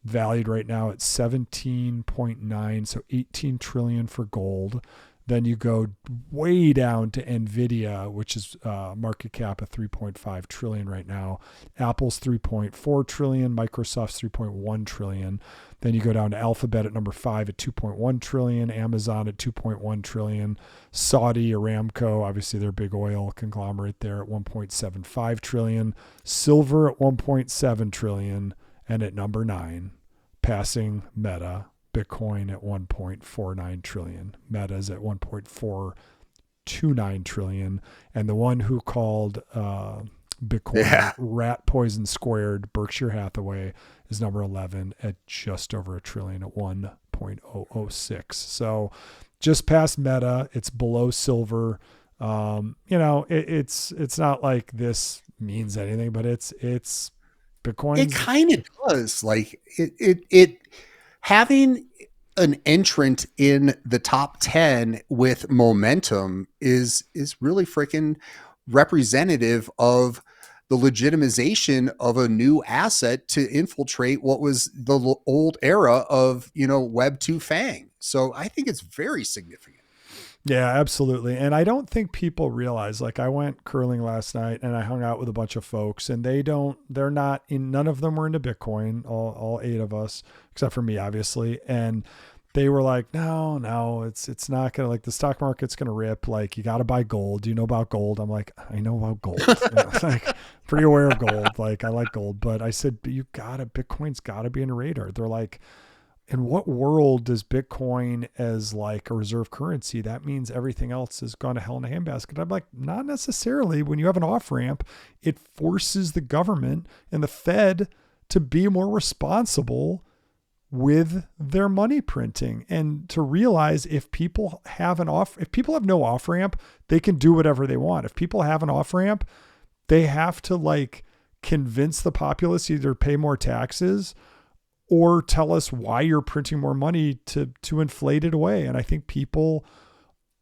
valued right now at 17.9. So 18 trillion for gold. Then you go way down to Nvidia, which is market cap of 3.5 trillion right now. Apple's 3.4 trillion, Microsoft's 3.1 trillion. Then you go down to Alphabet at number 5 at 2.1 trillion, Amazon at 2.1 trillion, Saudi Aramco, obviously their big oil conglomerate there at 1.75 trillion, silver at 1.7 trillion, and at number 9, passing Meta, Bitcoin at 1.49 trillion. Meta's at 1.429 trillion. And the one who called Bitcoin rat poison squared, Berkshire Hathaway, is number 11 at just over a trillion at 1.006. So just past Meta, it's below silver. It's not like this means anything, but it's Bitcoin. It kind of does. Like it having an entrant in the top 10 with momentum is really freaking representative of the legitimization of a new asset to infiltrate what was the old era of, Web 2 FANG. So I think it's very significant. Yeah, absolutely. And I don't think people realize, like I went curling last night and I hung out with a bunch of folks, and none of them were into Bitcoin, all 8 of us, except for me, obviously. And they were like, no, it's not going to, like, the stock market's going to rip. Like, you got to buy gold. Do you know about gold? I'm like, I know about gold. Like, pretty aware of gold. Like, I like gold, but I said, but Bitcoin's gotta be in a radar. They're like, in what world does Bitcoin as like a reserve currency? That means everything else has gone to hell in a handbasket. I'm like, not necessarily. When you have an off ramp, it forces the government and the Fed to be more responsible with their money printing, and to realize if people have no off ramp, they can do whatever they want. If people have an off ramp, they have to like convince the populace either pay more taxes or tell us why you're printing more money to inflate it away. And I think people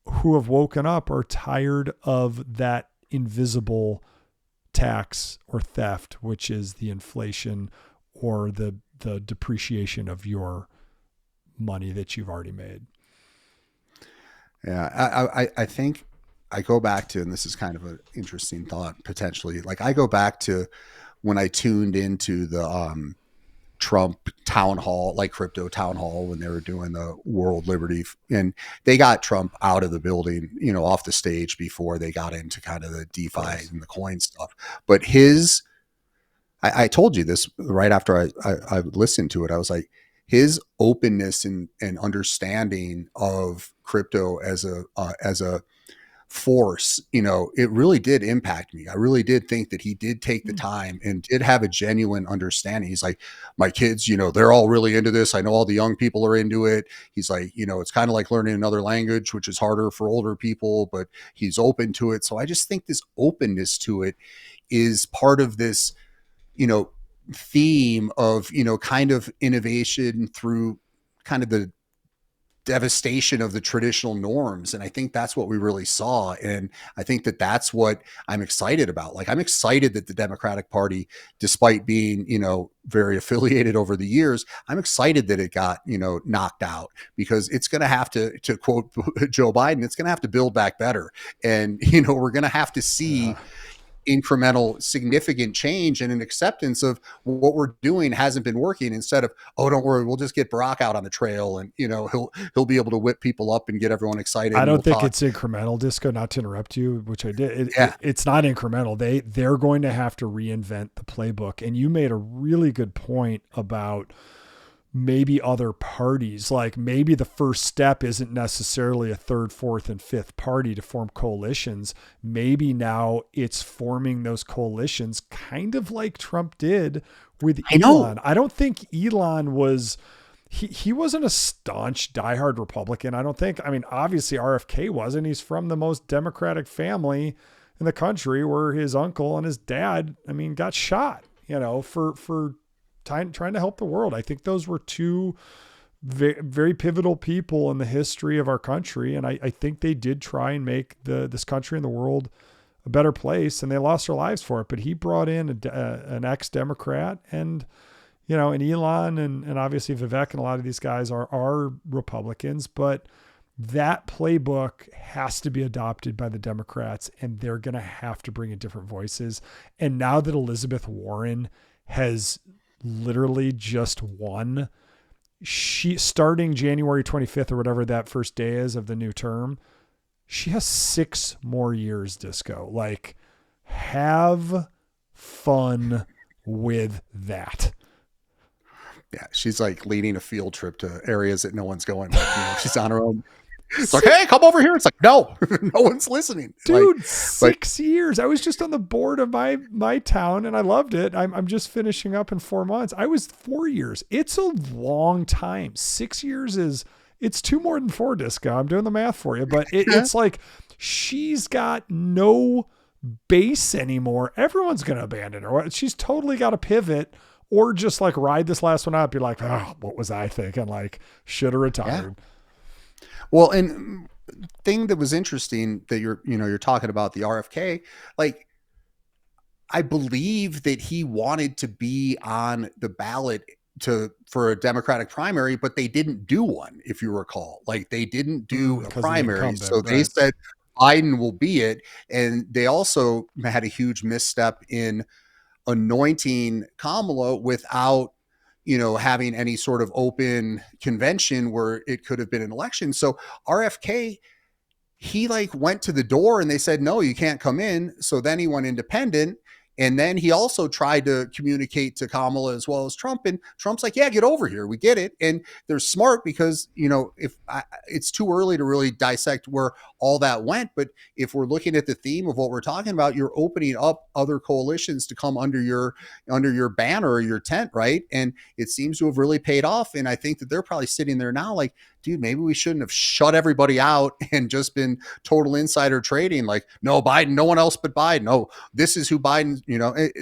who have woken up are tired of that invisible tax or theft, which is the inflation or the depreciation of your money that you've already made. Yeah, I think I go back to, and this is kind of an interesting thought potentially, like I go back to when I tuned into the Trump town hall, like crypto town hall, when they were doing the World Liberty, and they got Trump out of the building, off the stage before they got into kind of the DeFi and the coin stuff. But his I told you this right after I listened to it. I was like, his openness and understanding of crypto as a force, it really did impact me. I really did think that he did take the time and did have a genuine understanding. He's like, my kids, they're all really into this. I know all the young people are into it. He's like, it's kind of like learning another language, which is harder for older people, but he's open to it. So I just think this openness to it is part of this, you know, theme of, kind of innovation through kind of the devastation of the traditional norms. And I think that's what we really saw. And I think that that's what I'm excited about. Like, I'm excited that the Democratic Party, despite being, very affiliated over the years, I'm excited that it got, knocked out, because it's going to have to quote Joe Biden, it's going to have to build back better. And, we're going to have to see incremental significant change and an acceptance of what we're doing hasn't been working, instead of, oh, don't worry, we'll just get Barack out on the trail, and he'll be able to whip people up and get everyone excited. I don't think it's incremental, Disco, not to interrupt you, which I did. It's not incremental. They're going to have to reinvent the playbook. And you made a really good point about maybe other parties. Like, maybe the first step isn't necessarily a third, fourth, and fifth party to form coalitions. Maybe now it's forming those coalitions kind of like Trump did with Elon. I don't think Elon was, he wasn't a staunch diehard Republican. I don't think, obviously RFK wasn't. He's from the most Democratic family in the country, where his uncle and his dad, got shot, for trying to help the world. I think those were two very, very pivotal people in the history of our country. And I think they did try and make this country and the world a better place, and they lost their lives for it. But he brought in an ex-Democrat, and, and Elon and obviously Vivek and a lot of these guys are Republicans, but that playbook has to be adopted by the Democrats, and they're going to have to bring in different voices. And now that Elizabeth Warren has literally just won, she, starting January 25th or whatever that first day is of the new term, she has 6 more years, Disco. Like, have fun with that. Yeah, she's like leading a field trip to areas that no one's going. Like, she's on her own. It's like, hey, come over here. It's like, no, no one's listening. Dude, like, 6 years. I was just on the board of my town, and I loved it. I'm just finishing up in 4 months. I was 4 years. It's a long time. 6 years it's 2 more than 4, Disco. I'm doing the math for you, but it's like, she's got no base anymore. Everyone's going to abandon her. She's totally got to pivot, or just like ride this last one out. Be like, oh, what was I thinking? Like, should have retired. Yeah. Well, and thing that was interesting that you're talking about the RFK, like, I believe that he wanted to be on the ballot for a Democratic primary, but they didn't do one, if you recall. Like, they didn't do a primary. So they said Biden will be it. And they also had a huge misstep in anointing Kamala without having any sort of open convention where it could have been an election. So RFK, he like went to the door and they said, no, you can't come in. So then he went independent. And then he also tried to communicate to Kamala as well as Trump. And Trump's like, yeah, get over here. We get it. And they're smart because, it's too early to really dissect where all that went. But if we're looking at the theme of what we're talking about, you're opening up other coalitions to come under your banner or your tent, right? And it seems to have really paid off. And I think that they're probably sitting there now like, dude, maybe we shouldn't have shut everybody out and just been total insider trading. Like, no, Biden, no one else but Biden. No, this is who Biden,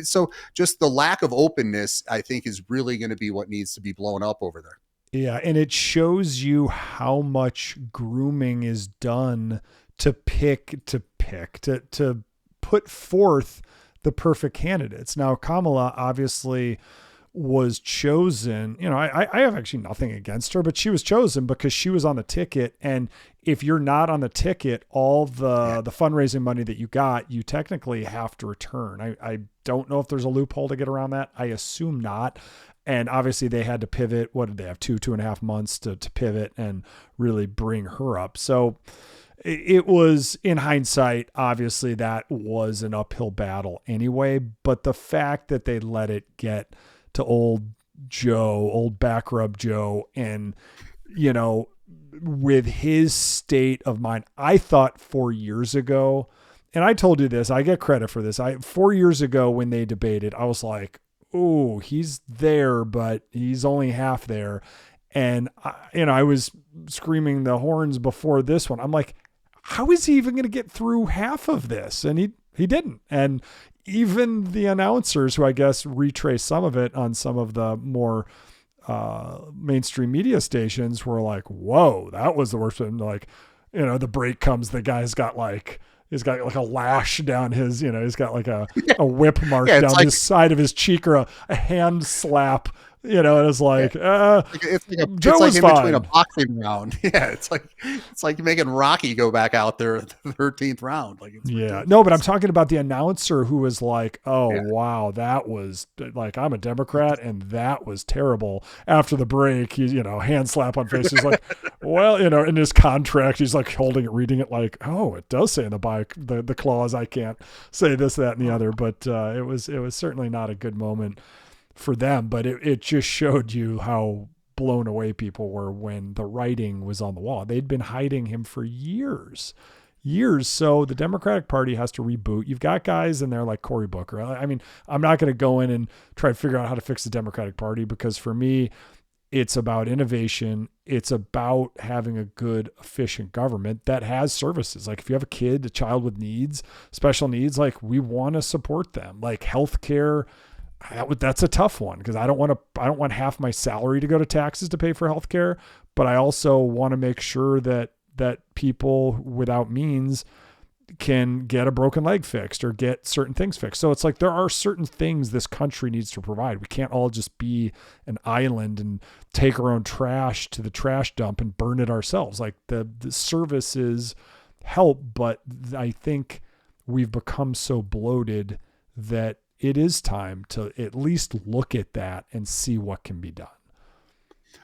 So just the lack of openness, I think, is really going to be what needs to be blown up over there. Yeah. And it shows you how much grooming is done to put forth the perfect candidates. Now, Kamala obviously was chosen, I have actually nothing against her, but she was chosen because she was on the ticket. And if you're not on the ticket, all the fundraising money that you got, you technically have to return. I don't know if there's a loophole to get around that. I assume not. And obviously they had to pivot. What did they have? 2.5 months to pivot and really bring her up. So it was, in hindsight, obviously that was an uphill battle anyway, but the fact that they let it get to old back rub Joe, and, you know, with his state of mind, I thought 4 years ago, and I told you this, I get credit for this. 4 years ago when they debated, I was like, oh, he's there, but he's only half there. And I was screaming the horns before this one. I'm like, how is he even going to get through half of this? And he didn't. And even the announcers, who I guess retrace some of it on some of the more mainstream media stations, were like, whoa, that was the worst. And like, the break comes, the guy's got like, he's got like a lash down his, he's got like a whip mark down like, his side of his cheek, or a hand slap, and it's like, Joe was in fine. Between a boxing round. Yeah. It's like you're making Rocky go back out there at the 13th round. Like, no, but I'm talking about the announcer who was like, wow, that was like, I'm a Democrat and that was terrible. After the break, he, hand slap on face. He's like, well, in his contract, he's like holding it, reading it like, oh, it does say in the clause, I can't say this, that, and the other. But it was certainly not a good moment for them, but it just showed you how blown away people were when the writing was on the wall. They'd been hiding him for years. So the Democratic Party has to reboot. You've got guys in there like Cory Booker. I mean, I'm not going to go in and try to figure out how to fix the Democratic Party, because for me, it's about innovation. It's about having a good, efficient government that has services. Like if you have a child with needs, special needs, like we want to support them. Like healthcare, that's a tough one, because I don't want half my salary to go to taxes to pay for healthcare, but I also want to make sure that people without means can get a broken leg fixed or get certain things fixed. So it's like there are certain things this country needs to provide. We can't all just be an island and take our own trash to the trash dump and burn it ourselves. Like the services help, but I think we've become so bloated that it is time to at least look at that and see what can be done.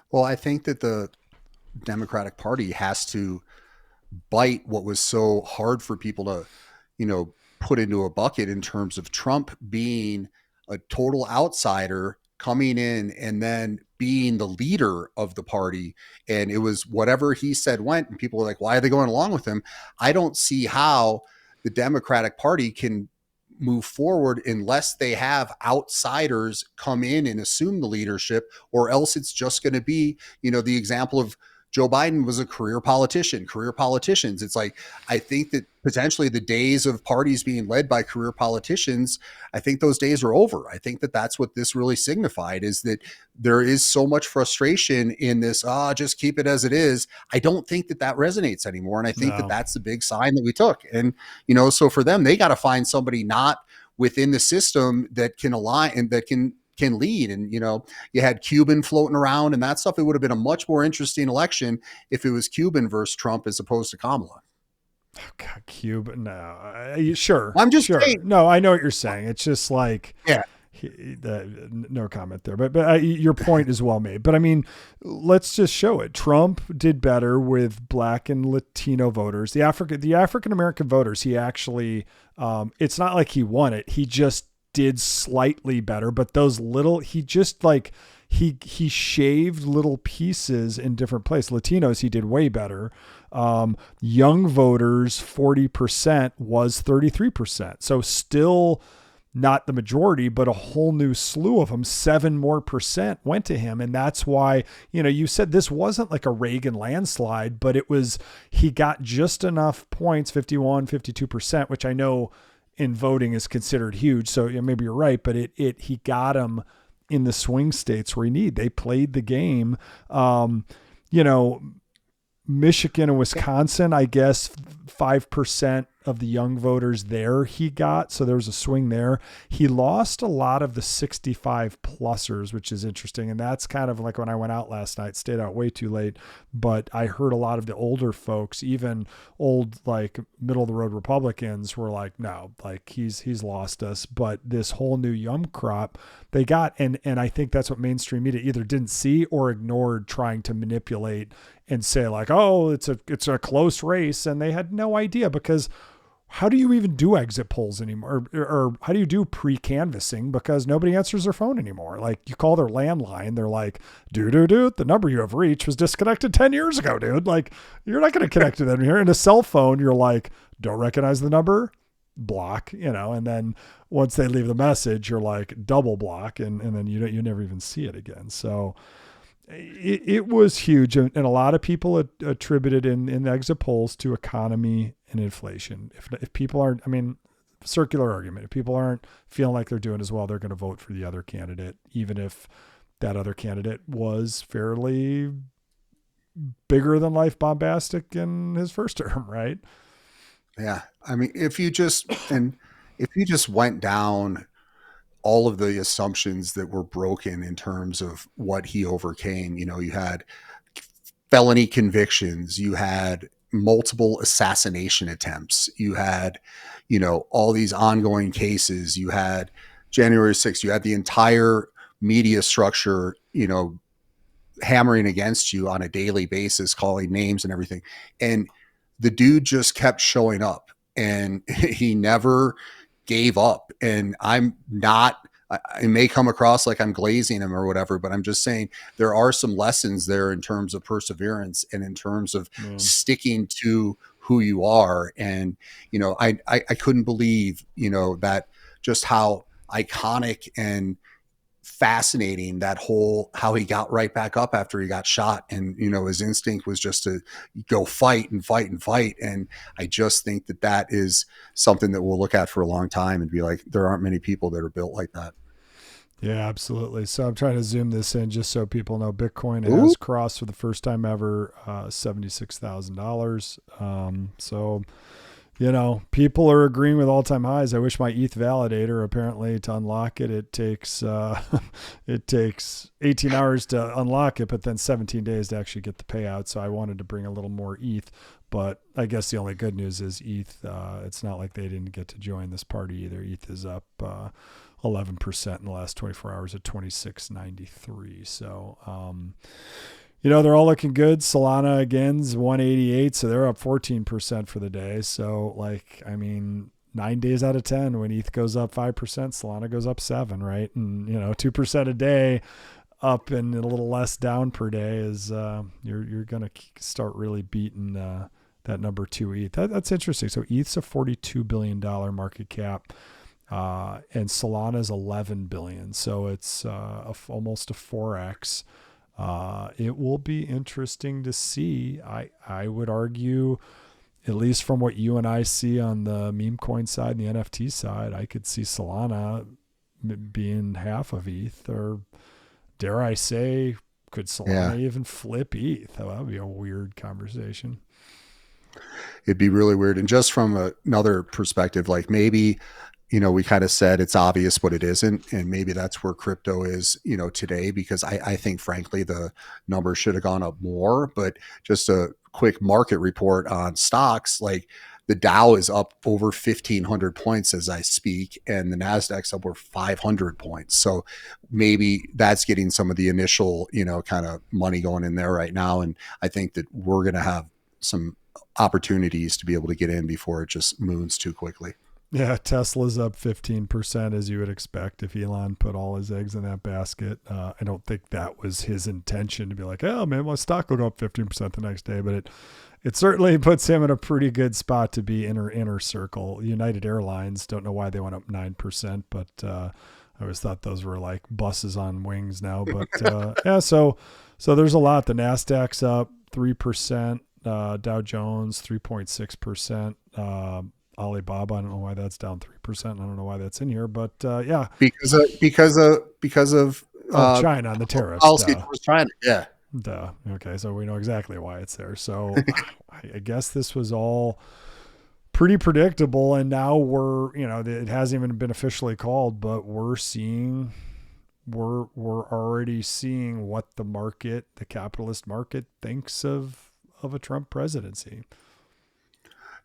Well, I think that the Democratic Party has to bite what was so hard for people to, put into a bucket in terms of Trump being a total outsider coming in and then being the leader of the party. And it was whatever he said went, and people were like, why are they going along with him? I don't see how the Democratic Party can move forward unless they have outsiders come in and assume the leadership, or else it's just going to be, the example of Joe Biden was a career politicians. It's like, I think that potentially the days of parties being led by career politicians, I think those days are over. I think that that's what this really signified, is that there is so much frustration in this, just keep it as it is. I don't think that resonates anymore. And I think that that's the big sign that we took. And, so for them, they got to find somebody not within the system that can align and that can lead. And, you had Cuban floating around and that stuff. It would have been a much more interesting election if it was Cuban versus Trump as opposed to Kamala. Oh, God, Cuban. No, sure. I'm just saying. No, I know what you're saying. It's just like, no comment there, but your point is well made. But I mean, let's just show it. Trump did better with Black and Latino voters, the African American voters. He actually, it's not like he won it. He just did slightly better, but those little, he just like, he shaved little pieces in different places. Latinos, he did way better. Young voters, 40% was 33%. So still not the majority, but a whole new slew of them, 7% more went to him. And that's why, you said this wasn't like a Reagan landslide, but it was, he got just enough points, 51, 52%, which I know in voting is considered huge. So maybe you're right, but he got him in the swing states where they played the game. Michigan and Wisconsin, I guess 5% of the young voters there he got. So there was a swing there. He lost a lot of the 65 plusers, which is interesting. And that's kind of like when I went out last night, stayed out way too late, but I heard a lot of the older folks, even old, like middle of the road Republicans were like, no, like he's lost us. But this whole new young crop they got, and I think that's what mainstream media either didn't see or ignored, trying to manipulate and say like, oh, it's a close race. And they had no idea, because how do you even do exit polls anymore? Or how do you do pre-canvassing? Because nobody answers their phone anymore. Like you call their landline, they're like, dude, the number you have reached was disconnected 10 years ago, dude. Like you're not going to connect to them here. In a cell phone, you're like, don't recognize the number, block, and then once they leave the message, you're like double block. And then you never even see it again. So it was huge. And a lot of people attributed in the exit polls to economy and inflation. If people aren't, circular argument, if people aren't feeling like they're doing as well, they're going to vote for the other candidate, even if that other candidate was fairly bigger than life bombastic in his first term, right? Yeah. If you just went down all of the assumptions that were broken in terms of what he overcame, you had felony convictions, you had multiple assassination attempts, you had, all these ongoing cases, you had January 6th, you had the entire media structure, hammering against you on a daily basis, calling names and everything. And the dude just kept showing up, and he never gave up. And I may come across like I'm glazing him or whatever, but I'm just saying there are some lessons there in terms of perseverance and in terms of sticking to who you are. And, I couldn't believe, that just how iconic and fascinating that whole, how he got right back up after he got shot. And, his instinct was just to go fight and fight and fight. And I just think that is something that we'll look at for a long time and be like, there aren't many people that are built like that. Yeah, absolutely. So I'm trying to zoom this in just so people know Bitcoin has crossed for the first time ever $76,000. So, people are agreeing with all-time highs. I wish my ETH validator, apparently to unlock it, it takes 18 hours to unlock it, but then 17 days to actually get the payout. So I wanted to bring a little more ETH, but I guess the only good news is ETH. It's not like they didn't get to join this party either. ETH is up 11% in the last 24 hours at 26.93. So, they're all looking good. Solana again's 188, so they're up 14% for the day. So 9 days out of 10, when ETH goes up 5%, Solana goes up 7%, right? And 2% a day up and a little less down per day is you're gonna start really beating that number 2 ETH. That's interesting. So ETH's a $42 billion market cap. And Solana's 11 billion. So it's almost a 4x. It will be interesting to see. I would argue, at least from what you and I see on the meme coin side and the NFT side, I could see Solana being half of ETH, or dare I say, could Solana even flip ETH? That would be a weird conversation. It'd be really weird. And just from another perspective, like maybe, we kind of said it's obvious, but it isn't. And maybe that's where crypto is, today, because I think, frankly, the number should have gone up more. But just a quick market report on stocks, like the Dow is up over 1,500 points as I speak, and the NASDAQ's up over 500 points. So maybe that's getting some of the initial, kind of money going in there right now. And I think that we're going to have some opportunities to be able to get in before it just moons too quickly. Yeah, Tesla's up 15%, as you would expect if Elon put all his eggs in that basket. I don't think that was his intention to be like, oh man, my stock will go up 15% the next day, but it certainly puts him in a pretty good spot to be inner circle. United Airlines, don't know why they went up 9%, but I always thought those were like buses on wings now. But yeah, so there's a lot. The NASDAQ's up 3%, Dow Jones 3.6%. Alibaba, I don't know why that's down 3%. I don't know why that's in here, but yeah, because of China and the tariffs. Policy towards China, yeah. Okay, so we know exactly why it's there. So I guess this was all pretty predictable. And now it hasn't even been officially called, but we're already seeing what the capitalist market thinks of a Trump presidency.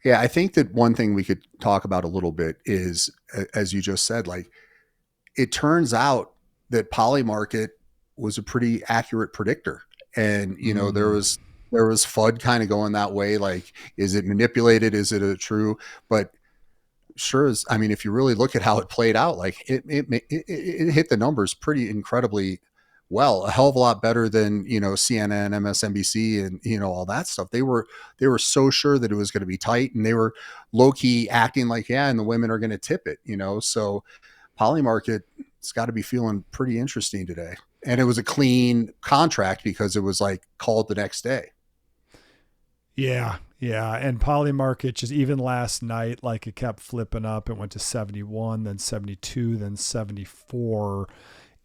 Yeah, I think that one thing we could talk about a little bit is, as you just said, like it turns out that Polymarket was a pretty accurate predictor. And, there was FUD kind of going that way. Like, is it manipulated? Is it a true? But sure as, I mean, if you really look at how it played out, like it hit the numbers pretty incredibly well, a hell of a lot better than, CNN, MSNBC, and, all that stuff. They were so sure that it was going to be tight, and they were low key acting like, yeah, and the women are going to tip it, so Polymarket, it's got to be feeling pretty interesting today. And it was a clean contract because it was like called the next day. Yeah. Yeah. And Polymarket, just even last night, like it kept flipping up. It went to 71, then 72, then 74.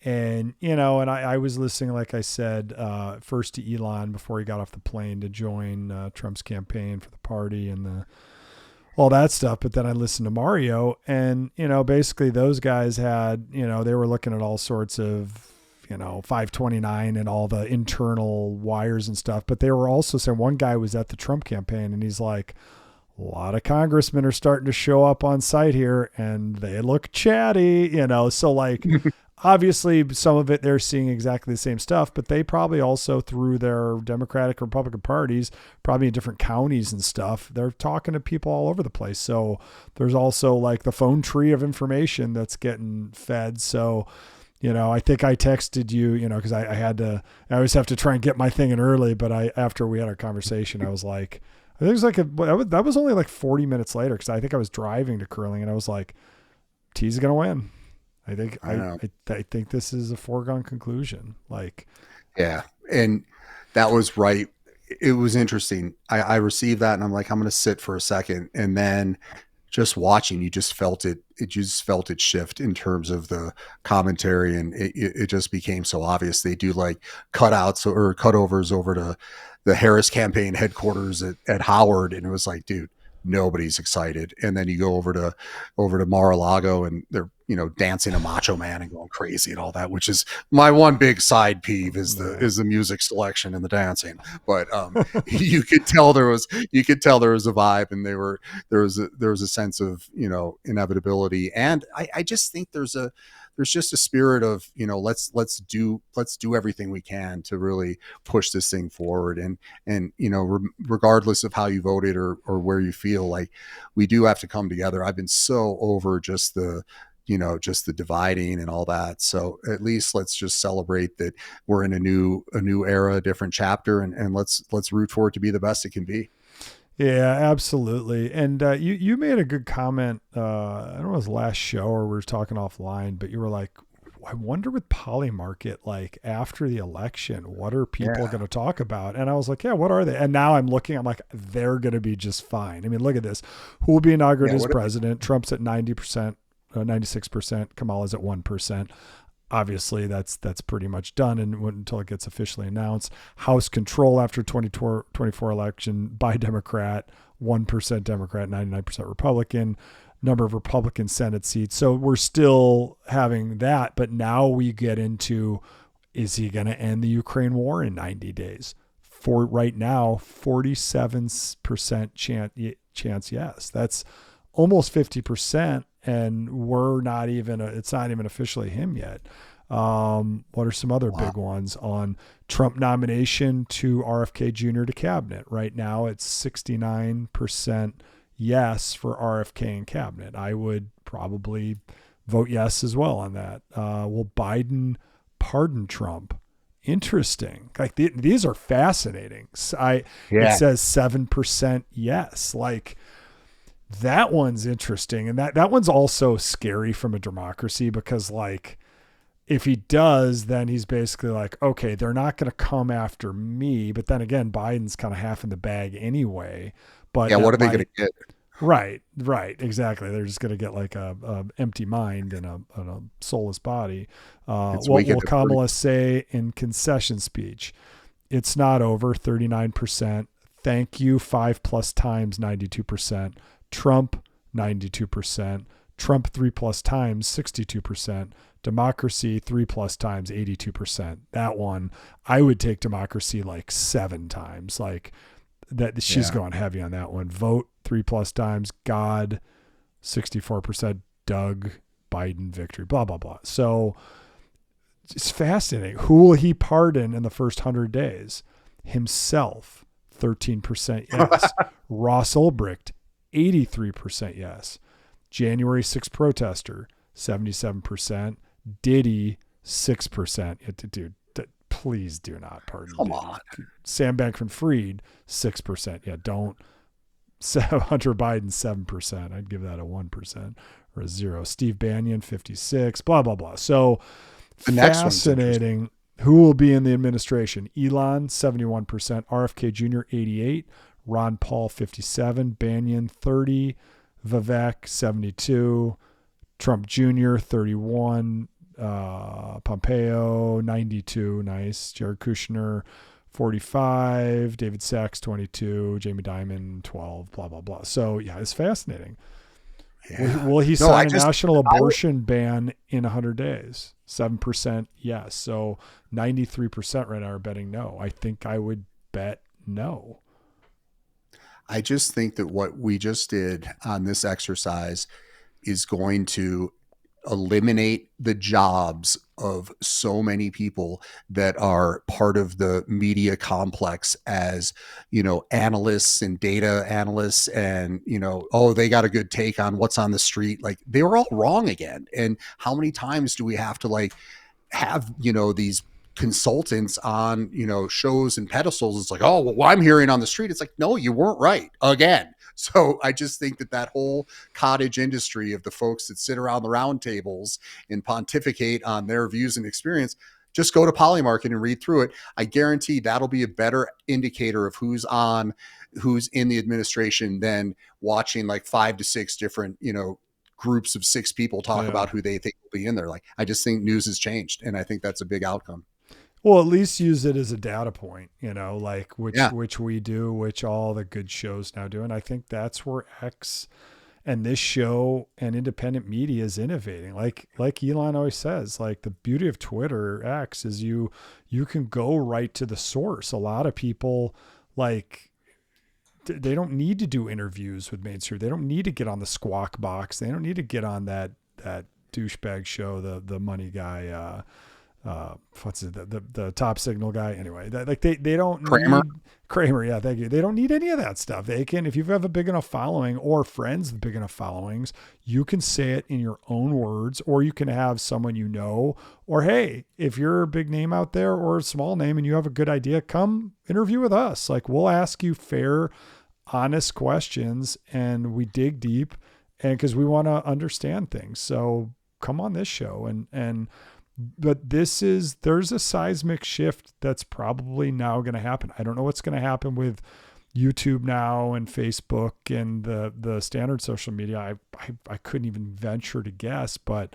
And, and I was listening, like I said, first to Elon before he got off the plane to join Trump's campaign for the party and all that stuff. But then I listened to Mario, and, basically those guys had, they were looking at all sorts of, 529 and all the internal wires and stuff. But they were also saying, one guy was at the Trump campaign and he's like, a lot of congressmen are starting to show up on site here and they look chatty, so like, obviously some of it they're seeing exactly the same stuff, but they probably also, through their Democratic or Republican parties, probably in different counties and stuff, they're talking to people all over the place. So there's also like the phone tree of information that's getting fed. So, I think I texted you, because I always have to try and get my thing in early, but after we had our conversation, I was like, I think it was like that was only like 40 minutes later, because I think I was driving to curling and I was like, T's going to win. I think this is a foregone conclusion. Like, yeah. And that was right. It was interesting. I received that and I'm like, I'm going to sit for a second. And then just watching, you just felt it. It just felt it shift in terms of the commentary. And it just became so obvious. They do like cutouts or cutovers over to the Harris campaign headquarters at Howard. And it was like, dude, nobody's excited. And then you go over to Mar-a-Lago and they're, dancing a Macho Man and going crazy and all that, which is my one big side peeve is the music selection and the dancing. But you could tell there was a vibe, and there was a sense of, inevitability. And I just think there's just a spirit of, let's do everything we can to really push this thing forward. And regardless of how you voted or where you feel, like we do have to come together. I've been so over just the dividing and all that. So at least let's just celebrate that we're in a new era, a different chapter, and let's root for it to be the best it can be. Yeah, absolutely. And you made a good comment. I don't know, it was last show or we were talking offline, but you were like, I wonder with Polymarket, like after the election, what are people going to talk about? And I was like, yeah, what are they? And now I'm like, they're going to be just fine. I mean, look at this. Who will be inaugurated as president? Trump's at 90%, 96%. Kamala's at 1%. Obviously, that's pretty much done until it gets officially announced. House control after 2024 election by Democrat, 1% Democrat, 99% Republican. Number of Republican Senate seats. So we're still having that, but now we get into, is he going to end the Ukraine war in 90 days? For right now, 47% chance yes. That's almost 50%. And it's not even officially him yet. What are some other big ones on Trump nomination to RFK Jr. to cabinet? Right now, it's 69% yes for RFK in cabinet. I would probably vote yes as well on that. Will Biden pardon Trump? Interesting. Like these are fascinating. It says 7% yes. Like, that one's interesting. And that one's also scary from a democracy, because like, if he does, then he's basically like, okay, they're not going to come after me. But then again, Biden's kind of half in the bag anyway. But yeah, what are they going to get? Right, exactly. They're just going to get like a empty mind and a soulless body. What will Kamala say in concession speech? It's not over, 39%. Thank you, 5+ times, 92%. Trump, 92%. Trump 3+ times, 62%. Democracy 3+ times, 82%. That one, I would take democracy like 7 times. Like that, she's going heavy on that one. Vote 3+ times. God, 64%. Doug, Biden victory. Blah blah blah. So it's fascinating. Who will he pardon in the first 100 days? Himself, 13% yes. Ross Ulbricht, 83% yes. January 6th protester, 77%. Diddy, 6%. Dude, please do not pardon Come Diddy. on. Sam Bankman-Fried, 6%. Yeah, don't. Hunter Biden, 7%. I'd give that a 1% or a 0. Steve Bannon, 56. Blah blah blah. So the next fascinating. Who will be in the administration? Elon, 71%. RFK Jr., 88. Ron Paul, 57. Bannon, 30. Vivek, 72. Trump Jr., 31. Pompeo, 92. Nice. Jared Kushner, 45. David Sachs, 22. Jamie Dimon, 12. Blah, blah, blah. So, yeah, it's fascinating. Yeah. Will he sign a national abortion ban in 100 days? 7% yes. So 93% right now are betting no. I think I would bet no. I just think that what we just did on this exercise is going to eliminate the jobs of so many people that are part of the media complex as, analysts and data analysts and, they got a good take on what's on the street. Like they were all wrong again. And how many times do we have to have, these consultants on, shows and pedestals? It's like, oh, well, I'm hearing on the street. It's like, no, you weren't right again. So I just think that whole cottage industry of the folks that sit around the round tables and pontificate on their views and experience, just go to Polymarket and read through it. I guarantee that'll be a better indicator of who's in the administration than watching like 5 to 6 different, groups of 6 people talk about who they think will be in there. Like, I just think news has changed. And I think that's a big outcome. Well, at least use it as a data point, like which we do, which all the good shows now do. And I think that's where X and this show and independent media is innovating. Like Elon always says, like the beauty of Twitter X is you can go right to the source. A lot of people they don't need to do interviews with mainstream. They don't need to get on the Squawk Box. They don't need to get on that douchebag show, the money guy, what's it, the Top Signal guy. Anyway, they don't Kramer. need Kramer. Yeah, thank you. They don't need any of that stuff. They can, if you have a big enough following or friends with big enough followings, you can say it in your own words, or you can have someone or hey, if you're a big name out there or a small name and you have a good idea, come interview with us. Like we'll ask you fair, honest questions and we dig deep, and because we want to understand things. So come on this show but there's a seismic shift that's probably now going to happen. I don't know what's going to happen with YouTube now and Facebook and the standard social media. I couldn't even venture to guess, but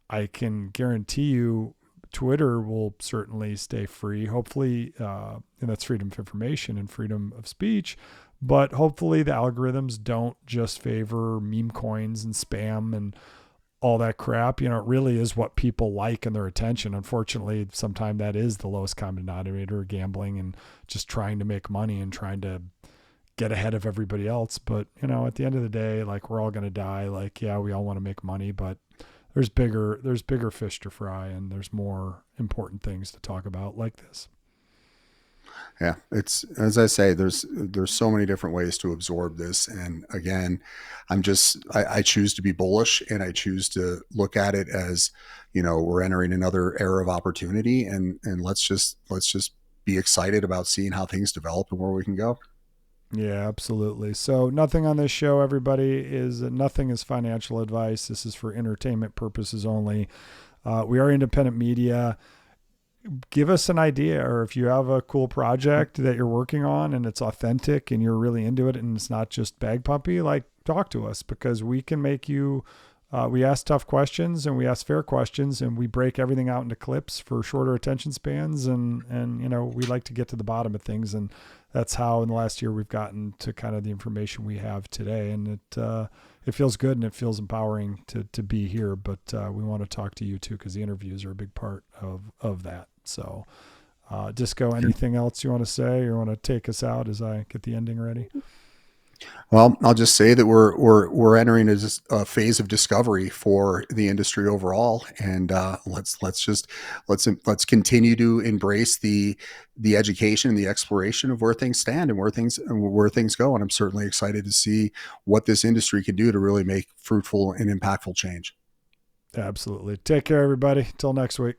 I can guarantee you Twitter will certainly stay free. Hopefully, and that's freedom of information and freedom of speech. But hopefully the algorithms don't just favor meme coins and spam and all that crap. It really is what people like and their attention. Unfortunately, sometimes that is the lowest common denominator, gambling and just trying to make money and trying to get ahead of everybody else. But, at the end of the day, like we're all going to die. Like, yeah, we all want to make money, but there's bigger fish to fry and there's more important things to talk about like this. Yeah, it's, as I say, there's so many different ways to absorb this. And again, I choose to be bullish, and I choose to look at it as, we're entering another era of opportunity, and let's just be excited about seeing how things develop and where we can go. Yeah, absolutely. So nothing on this show, nothing is financial advice. This is for entertainment purposes only. We are independent media. Give us an idea, or if you have a cool project that you're working on and it's authentic and you're really into it and it's not just bag pumpy, like talk to us, because we can make you we ask tough questions and we ask fair questions, and we break everything out into clips for shorter attention spans. And, you know, we like to get to the bottom of things. And that's how in the last year we've gotten to kind of the information we have today. And it feels good and it feels empowering to be here, but we want to talk to you too, because the interviews are a big part of that. So Disco, anything else you want to say or want to take us out as I get the ending ready? Well, I'll just say that we're entering a phase of discovery for the industry overall, and let's continue to embrace the education and the exploration of where things stand and where things go. And I'm certainly excited to see what this industry can do to really make fruitful and impactful change. Absolutely. Take care, everybody. Till next week.